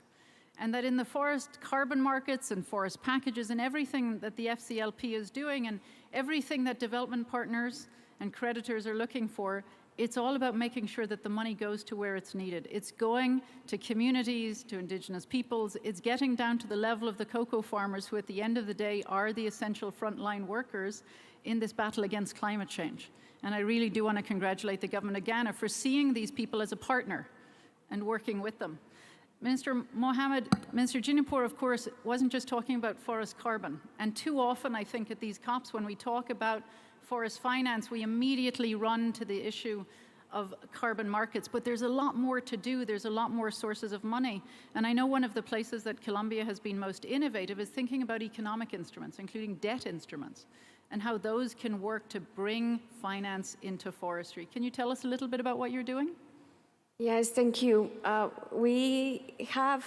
and that in the forest carbon markets and forest packages and everything that the FCLP is doing and everything that development partners and creditors are looking for, it's all about making sure that the money goes to where it's needed. It's going to communities, to Indigenous peoples. It's getting down to the level of the cocoa farmers, who at the end of the day are the essential frontline workers in this battle against climate change. And I really do want to congratulate the government of Ghana for seeing these people as a partner and working with them. Minister Mohammed, Minister Jinapur, of course, wasn't just talking about forest carbon. And too often, I think, at these COPs, when we talk about forest finance, we immediately run to the issue of carbon markets. But there's a lot more to do. There's a lot more sources of money. And I know one of the places that Colombia has been most innovative is thinking about economic instruments, including debt instruments, and how those can work to bring finance into forestry. Can you tell us a little bit about what you're doing? Yes, thank you. We have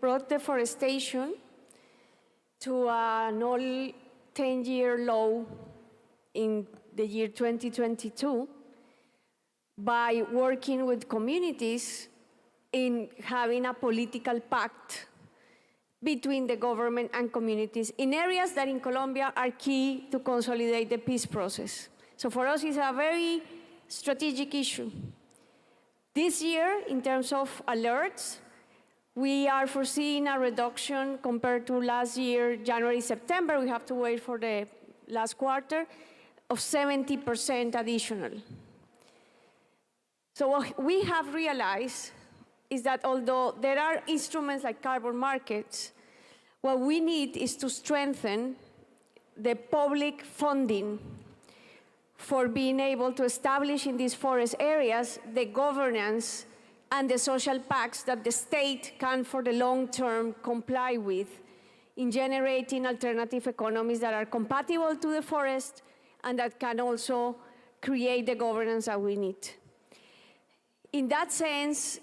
brought deforestation to an all 10-year low in the year 2022 by working with communities in having a political pact between the government and communities in areas that in Colombia are key to consolidate the peace process. So for us, it's a very strategic issue. This year, in terms of alerts, we are foreseeing a reduction compared to last year, January, September. We have to wait for the last quarter, of 70% additional. So what we have realized is that although there are instruments like carbon markets, what we need is to strengthen the public funding for being able to establish in these forest areas the governance and the social pacts that the state can, for the long term, comply with in generating alternative economies that are compatible to the forest and that can also create the governance that we need. In that sense,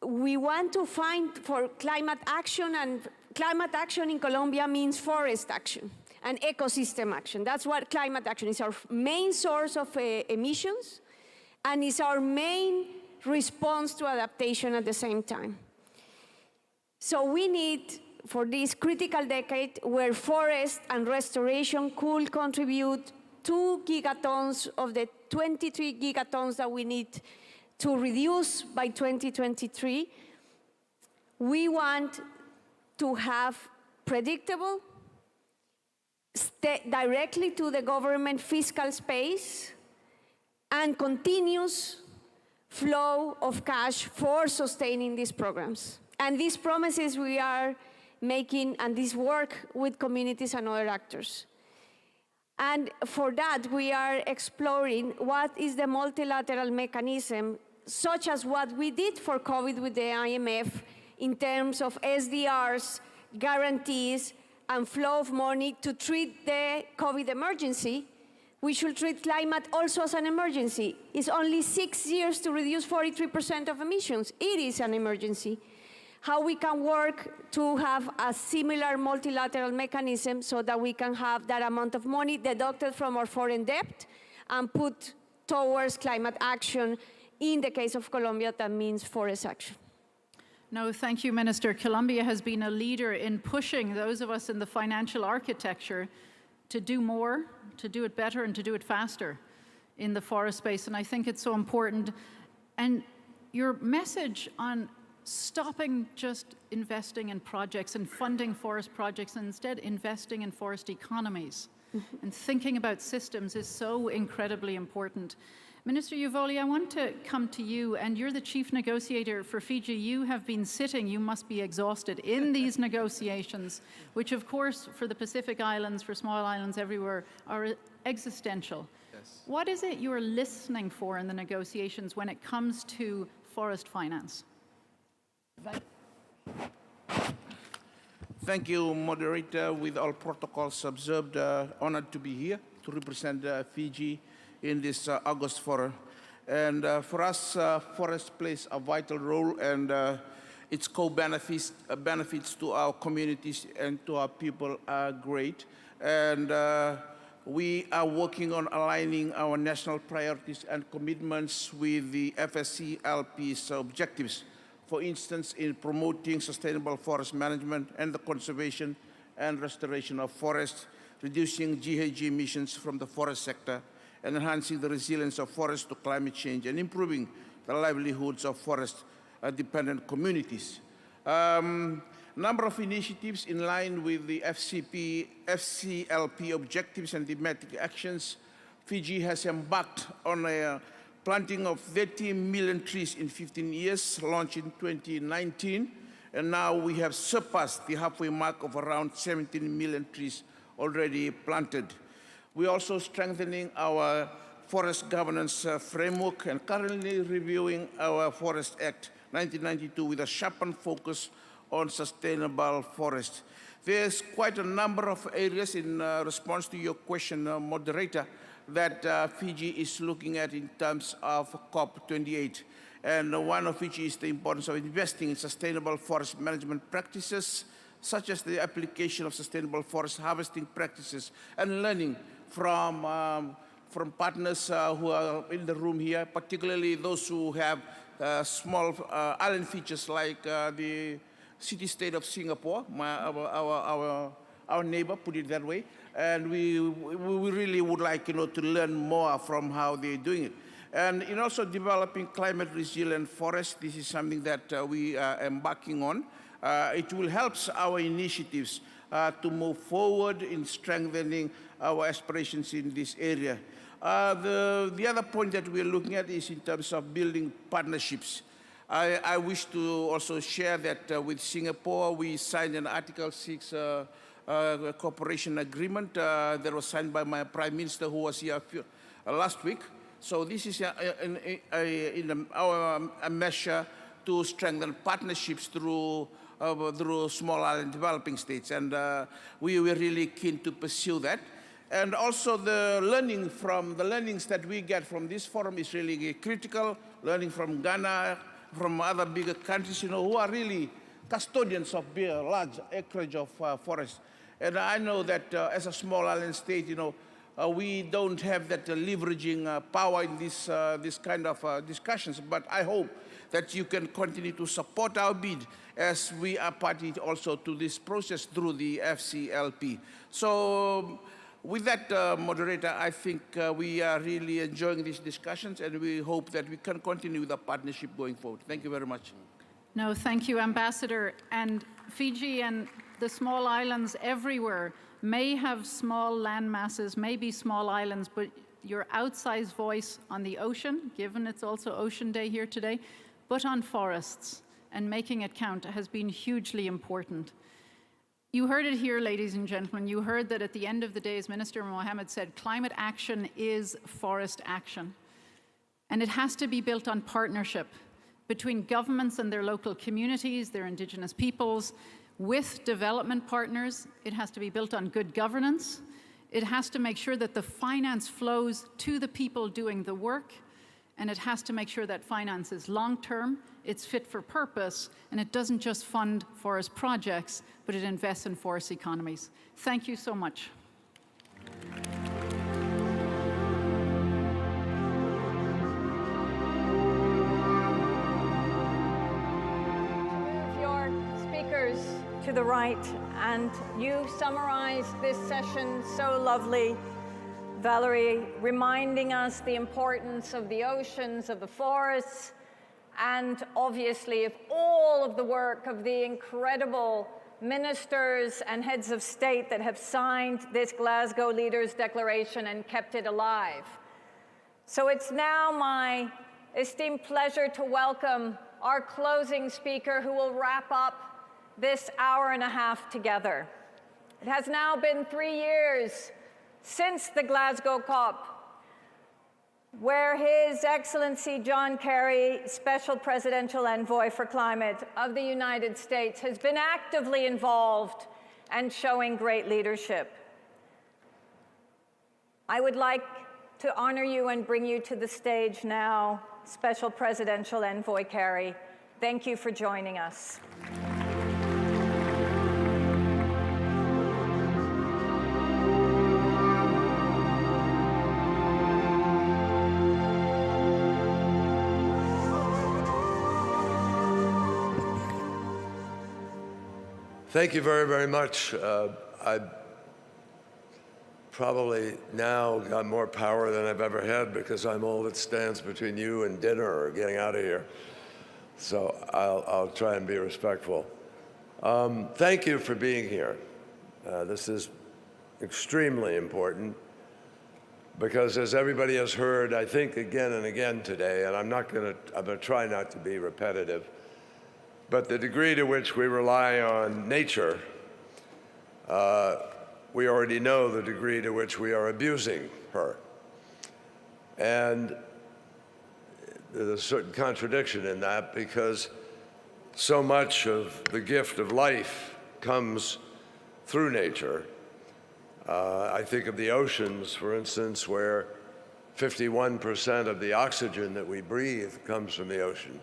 we want to find for climate action, and climate action in Colombia means forest action and ecosystem action. That's what climate action is. Our main source of emissions, and is our main response to adaptation at the same time. So we need, for this critical decade, where forest and restoration could contribute 2 gigatons of the 23 gigatons that we need to reduce by 2023, we want to have predictable, directly to the government fiscal space, and continuous flow of cash for sustaining these programs. And these promises we are making, and this work with communities and other actors. And for that, we are exploring what is the multilateral mechanism, such as what we did for COVID with the IMF, in terms of SDRs, guarantees, and flow of money to treat the COVID emergency. We should treat climate also as an emergency. It's only 6 years to reduce 43% of emissions. It is an emergency. How we can work to have a similar multilateral mechanism so that we can have that amount of money deducted from our foreign debt and put towards climate action. In the case of Colombia, that means forest action. No, thank you, Minister. Colombia has been a leader in pushing those of us in the financial architecture to do more, to do it better, and to do it faster in the forest space. And I think it's so important. And your message on stopping just investing in projects and funding forest projects, and instead investing in forest economies and thinking about systems is so incredibly important. Minister Uvoli, I want to come to you, and you're the chief negotiator for Fiji. You have been sitting, you must be exhausted, in these negotiations, which of course for the Pacific Islands, for small islands everywhere, are existential. Yes. What is it you're listening for in the negotiations when it comes to forest finance? Thank you, moderator. With all protocols observed, honored to be here to represent Fiji in this August forum. And for us, forest plays a vital role, and its benefits to our communities and to our people are great. And we are working on aligning our national priorities and commitments with the FSCLP's objectives. For instance, in promoting sustainable forest management and the conservation and restoration of forests, reducing GHG emissions from the forest sector, and enhancing the resilience of forests to climate change, and improving the livelihoods of forest-dependent communities. Number of initiatives in line with the FCLP objectives and thematic actions. Fiji has embarked on a planting of 30 million trees in 15 years, launched in 2019, and now we have surpassed the halfway mark of around 17 million trees already planted. We're also strengthening our forest governance framework and currently reviewing our Forest Act 1992 with a sharpened focus on sustainable forests. There's quite a number of areas in response to your question, moderator, that Fiji is looking at in terms of COP28. And one of which is the importance of investing in sustainable forest management practices, such as the application of sustainable forest harvesting practices, and learning from partners who are in the room here, particularly those who have small island features like the city-state of Singapore, our neighbor, put it that way. And we really would like, to learn more from how they're doing it. And in also developing climate-resilient forests, this is something that we are embarking on. It will help our initiatives to move forward in strengthening our aspirations in this area. The other point that we're looking at is in terms of building partnerships. I wish to also share that with Singapore, we signed an Article 6 cooperation agreement that was signed by my Prime Minister, who was here last week. So this is a measure to strengthen partnerships through small island developing states, and we were really keen to pursue that. And also the learnings that we get from this forum is really critical. Learning from Ghana, from other bigger countries, who are really custodians of large acreage of forests. And I know that as a small island state, we don't have that leveraging power in this kind of discussions. But I hope that you can continue to support our bid as we are party also to this process through the FCLP. So with that, moderator, I think we are really enjoying these discussions, and we hope that we can continue the partnership going forward. Thank you very much. No, thank you, Ambassador. And Fiji and the small islands everywhere may have small land masses, may be small islands, but your outsized voice on the ocean, given it's also Ocean Day here today, but on forests and making it count has been hugely important. You heard it here, ladies and gentlemen. You heard that at the end of the day, as Minister Mohammed said, climate action is forest action. And it has to be built on partnership between governments and their local communities, their indigenous peoples, with development partners. It has to be built on good governance. It has to make sure that the finance flows to the people doing the work. And it has to make sure that finance is long-term, it's fit for purpose, and it doesn't just fund forest projects, but it invests in forest economies. Thank you so much. To the right, and you summarized this session so lovely, Valerie, reminding us the importance of the oceans, of the forests, and obviously of all of the work of the incredible ministers and heads of state that have signed this Glasgow Leaders Declaration and kept it alive. So it's now my esteemed pleasure to welcome our closing speaker, who will wrap up this hour and a half together. It has now been 3 years since the Glasgow COP, where His Excellency John Kerry, Special Presidential Envoy for Climate of the United States, has been actively involved and showing great leadership. I would like to honor you and bring you to the stage now, Special Presidential Envoy Kerry. Thank you for joining us. Thank you very, very much. I probably now got more power than I've ever had because I'm all that stands between you and dinner or getting out of here. So I'll try and be respectful. Thank you for being here. This is extremely important because, as everybody has heard, I think again and again today, and I'm going to try not to be repetitive, but the degree to which we rely on nature, we already know the degree to which we are abusing her. And there's a certain contradiction in that because so much of the gift of life comes through nature. I think of the oceans, for instance, where 51% of the oxygen that we breathe comes from the ocean.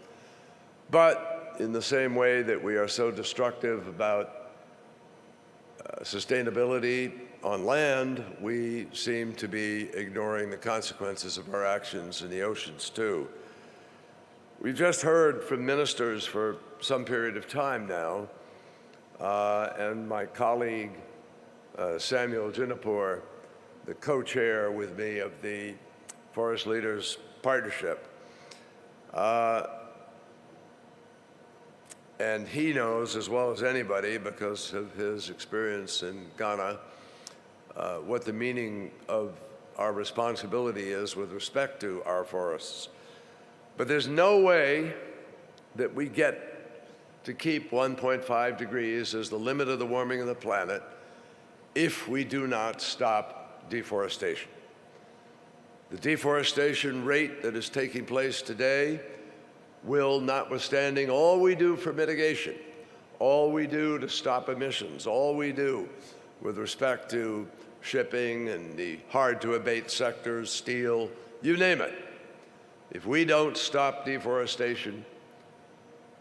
But in the same way that we are so destructive about sustainability on land, we seem to be ignoring the consequences of our actions in the oceans too. We've just heard from ministers for some period of time now, and my colleague Samuel Jinapur, the co-chair with me of the Forest Leaders Partnership, and he knows as well as anybody, because of his experience in Ghana, what the meaning of our responsibility is with respect to our forests. But there's no way that we get to keep 1.5 degrees as the limit of the warming of the planet if we do not stop deforestation. The deforestation rate that is taking place today will, notwithstanding all we do for mitigation, all we do to stop emissions, all we do with respect to shipping and the hard-to-abate sectors, steel, you name it. If we don't stop deforestation,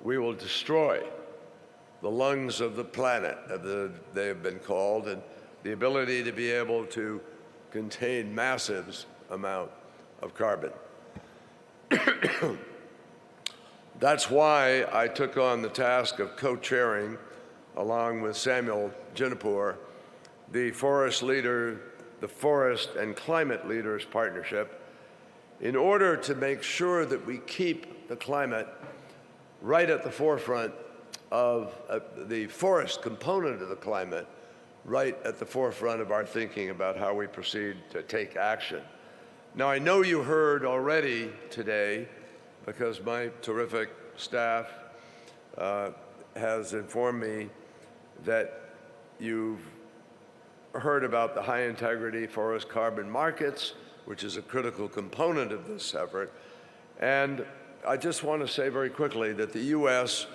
we will destroy the lungs of the planet, they have been called, and the ability to be able to contain massive amount of carbon. That's why I took on the task of co-chairing, along with Samuel Jinapur, the Forest and Climate Leaders Partnership, in order to make sure that we keep the climate right at the forefront of the forest component of the climate, right at the forefront of our thinking about how we proceed to take action. Now, I know you heard already today, because my terrific staff has informed me that you've heard about the high-integrity forest carbon markets, which is a critical component of this effort. And I just want to say very quickly that the U.S.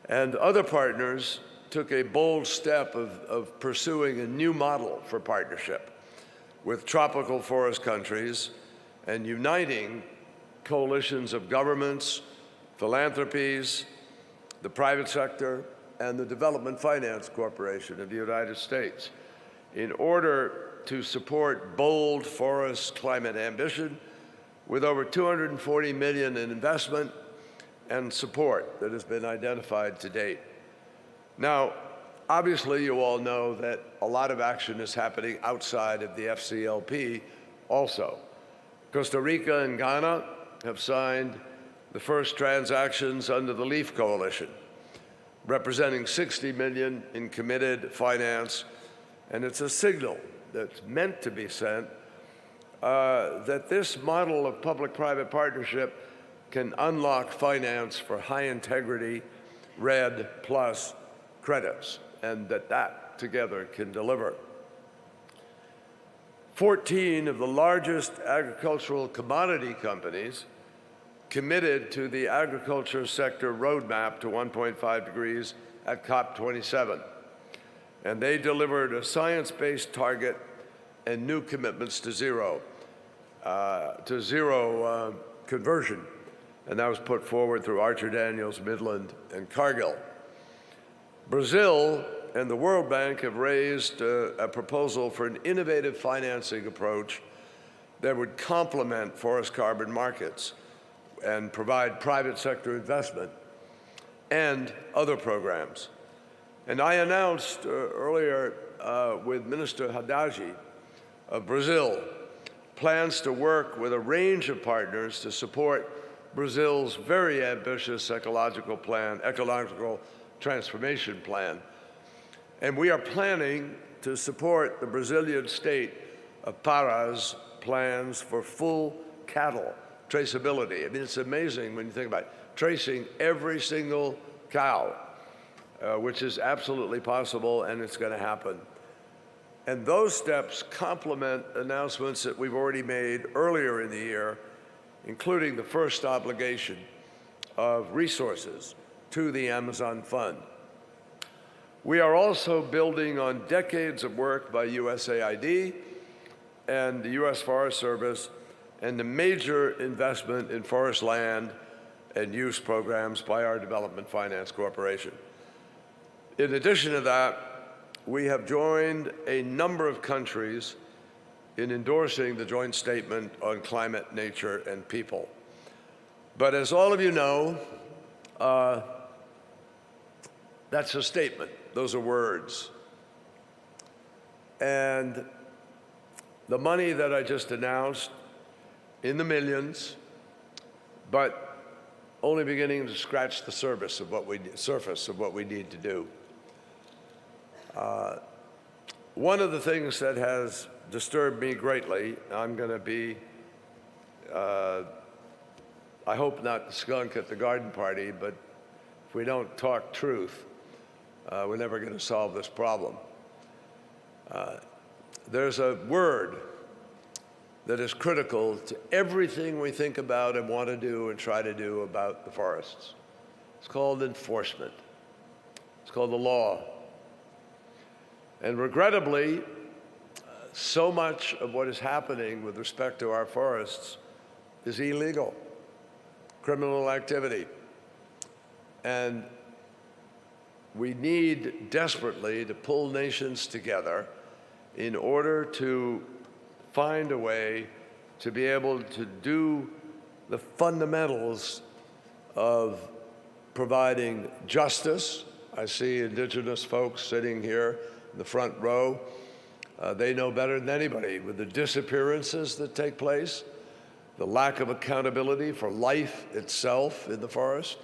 and other partners took a bold step of pursuing a new model for partnership with tropical forest countries and uniting coalitions of governments, philanthropies, the private sector, and the Development Finance Corporation of the United States in order to support bold forest climate ambition with over $240 million in investment and support that has been identified to date. Now, obviously, you all know that a lot of action is happening outside of the FCLP also. Costa Rica and Ghana have signed the first transactions under the LEAF Coalition, representing $60 million in committed finance, and it's a signal that's meant to be sent that this model of public-private partnership can unlock finance for high-integrity REDD+ credits, and that together can deliver. 14 of the largest agricultural commodity companies committed to the agriculture sector roadmap to 1.5 degrees at COP28. and they delivered a science-based target and new commitments to zero conversion. And that was put forward through Archer Daniels, Midland, and Cargill. Brazil and the World Bank have raised a proposal for an innovative financing approach that would complement forest carbon markets and provide private sector investment and other programs. And I announced earlier with Minister Haddad of Brazil plans to work with a range of partners to support Brazil's very ambitious ecological transformation plan. And we are planning to support the Brazilian state of Parás plans for full cattle traceability. I mean, it's amazing when you think about it, tracing every single cow, which is absolutely possible, and it's going to happen. And those steps complement announcements that we've already made earlier in the year, including the first obligation of resources to the Amazon Fund. We are also building on decades of work by USAID and the U.S. Forest Service and the major investment in forest land and use programs by our Development Finance Corporation. In addition to that, we have joined a number of countries in endorsing the joint statement on climate, nature, and people. But as all of you know, that's a statement. Those are words. And the money that I just announced, in the millions, but only beginning to scratch the surface of what we need to do. One of the things that has disturbed me greatly, I'm going to be, I hope not the skunk at the garden party, but if we don't talk truth, we're never going to solve this problem. There's a word that is critical to everything we think about and want to do and try to do about the forests. It's called enforcement. It's called the law. And regrettably, so much of what is happening with respect to our forests is illegal, criminal activity. And we need desperately to pull nations together in order to find a way to be able to do the fundamentals of providing justice. I see Indigenous folks sitting here in the front row. They know better than anybody with the disappearances that take place, the lack of accountability for life itself in the forest,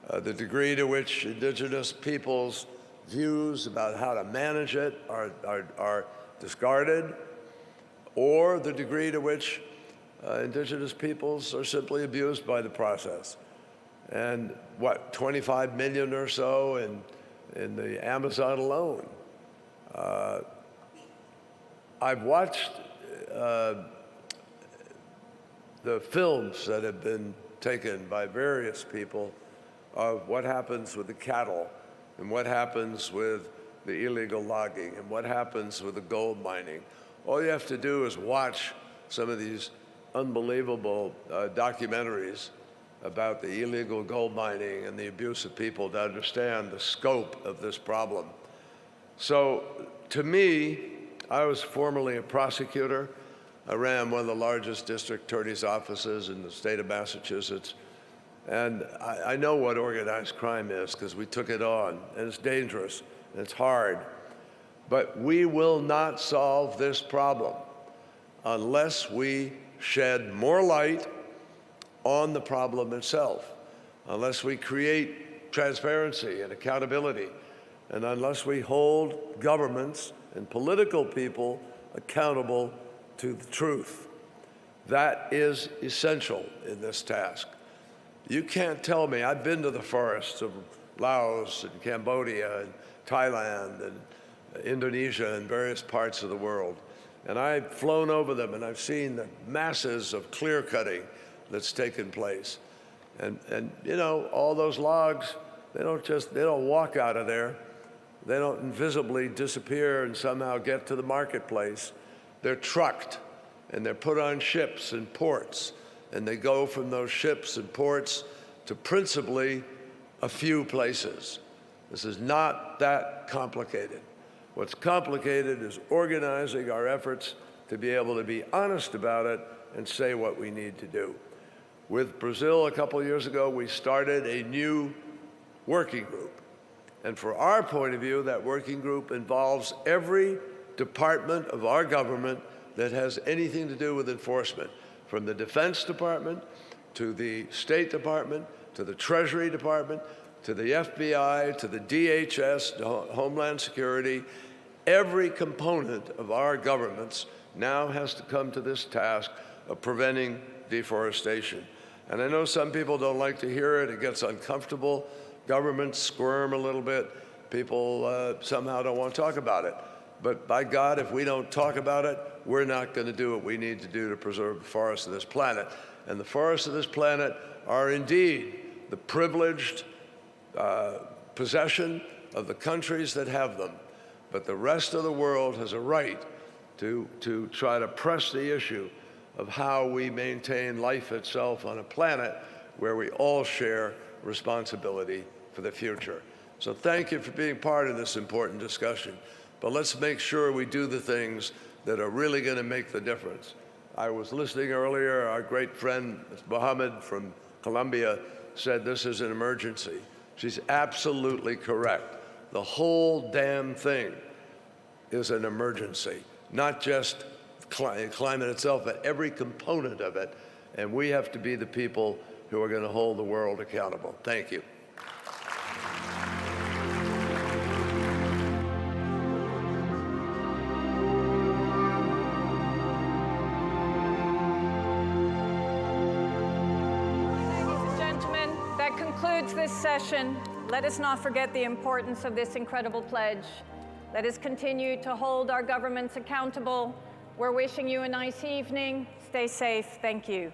the degree to which Indigenous peoples' views about how to manage it are discarded, or the degree to which Indigenous peoples are simply abused by the process. And what, 25 million or so in the Amazon alone. I've watched the films that have been taken by various people of what happens with the cattle and what happens with the illegal logging and what happens with the gold mining. All you have to do is watch some of these unbelievable documentaries about the illegal gold mining and the abuse of people to understand the scope of this problem. So to me, I was formerly a prosecutor. I ran one of the largest district attorney's offices in the state of Massachusetts. And I know what organized crime is because we took it on, and it's dangerous, and it's hard. But we will not solve this problem unless we shed more light on the problem itself, unless we create transparency and accountability, and unless we hold governments and political people accountable to the truth. That is essential in this task. You can't tell me, I've been to the forests of Laos and Cambodia and Thailand and Indonesia and various parts of the world. And I've flown over them and I've seen the masses of clear cutting that's taken place. And you know, all those logs, they don't walk out of there. They don't invisibly disappear and somehow get to the marketplace. They're trucked, and they're put on ships and ports, and they go from those ships and ports to principally a few places. This is not that complicated. What's complicated is organizing our efforts to be able to be honest about it and say what we need to do. With Brazil a couple of years ago, we started a new working group. And for our point of view, that working group involves every department of our government that has anything to do with enforcement, from the Defense Department to the State Department to the Treasury Department to the FBI to the DHS, Homeland Security. Every component of our governments now has to come to this task of preventing deforestation. And I know some people don't like to hear it. It gets uncomfortable. Governments squirm a little bit. People somehow don't want to talk about it. But by God, if we don't talk about it, we're not going to do what we need to do to preserve the forests of this planet. And the forests of this planet are indeed the privileged possession of the countries that have them. But the rest of the world has a right to try to press the issue of how we maintain life itself on a planet where we all share responsibility for the future. So thank you for being part of this important discussion. But let's make sure we do the things that are really going to make the difference. I was listening earlier, our great friend Mohammed from Colombia said this is an emergency. She's absolutely correct. The whole damn thing is an emergency, not just climate itself, but every component of it. And we have to be the people who are going to hold the world accountable. Thank you. That concludes this session. Let us not forget the importance of this incredible pledge. Let us continue to hold our governments accountable. We're wishing you a nice evening. Stay safe. Thank you.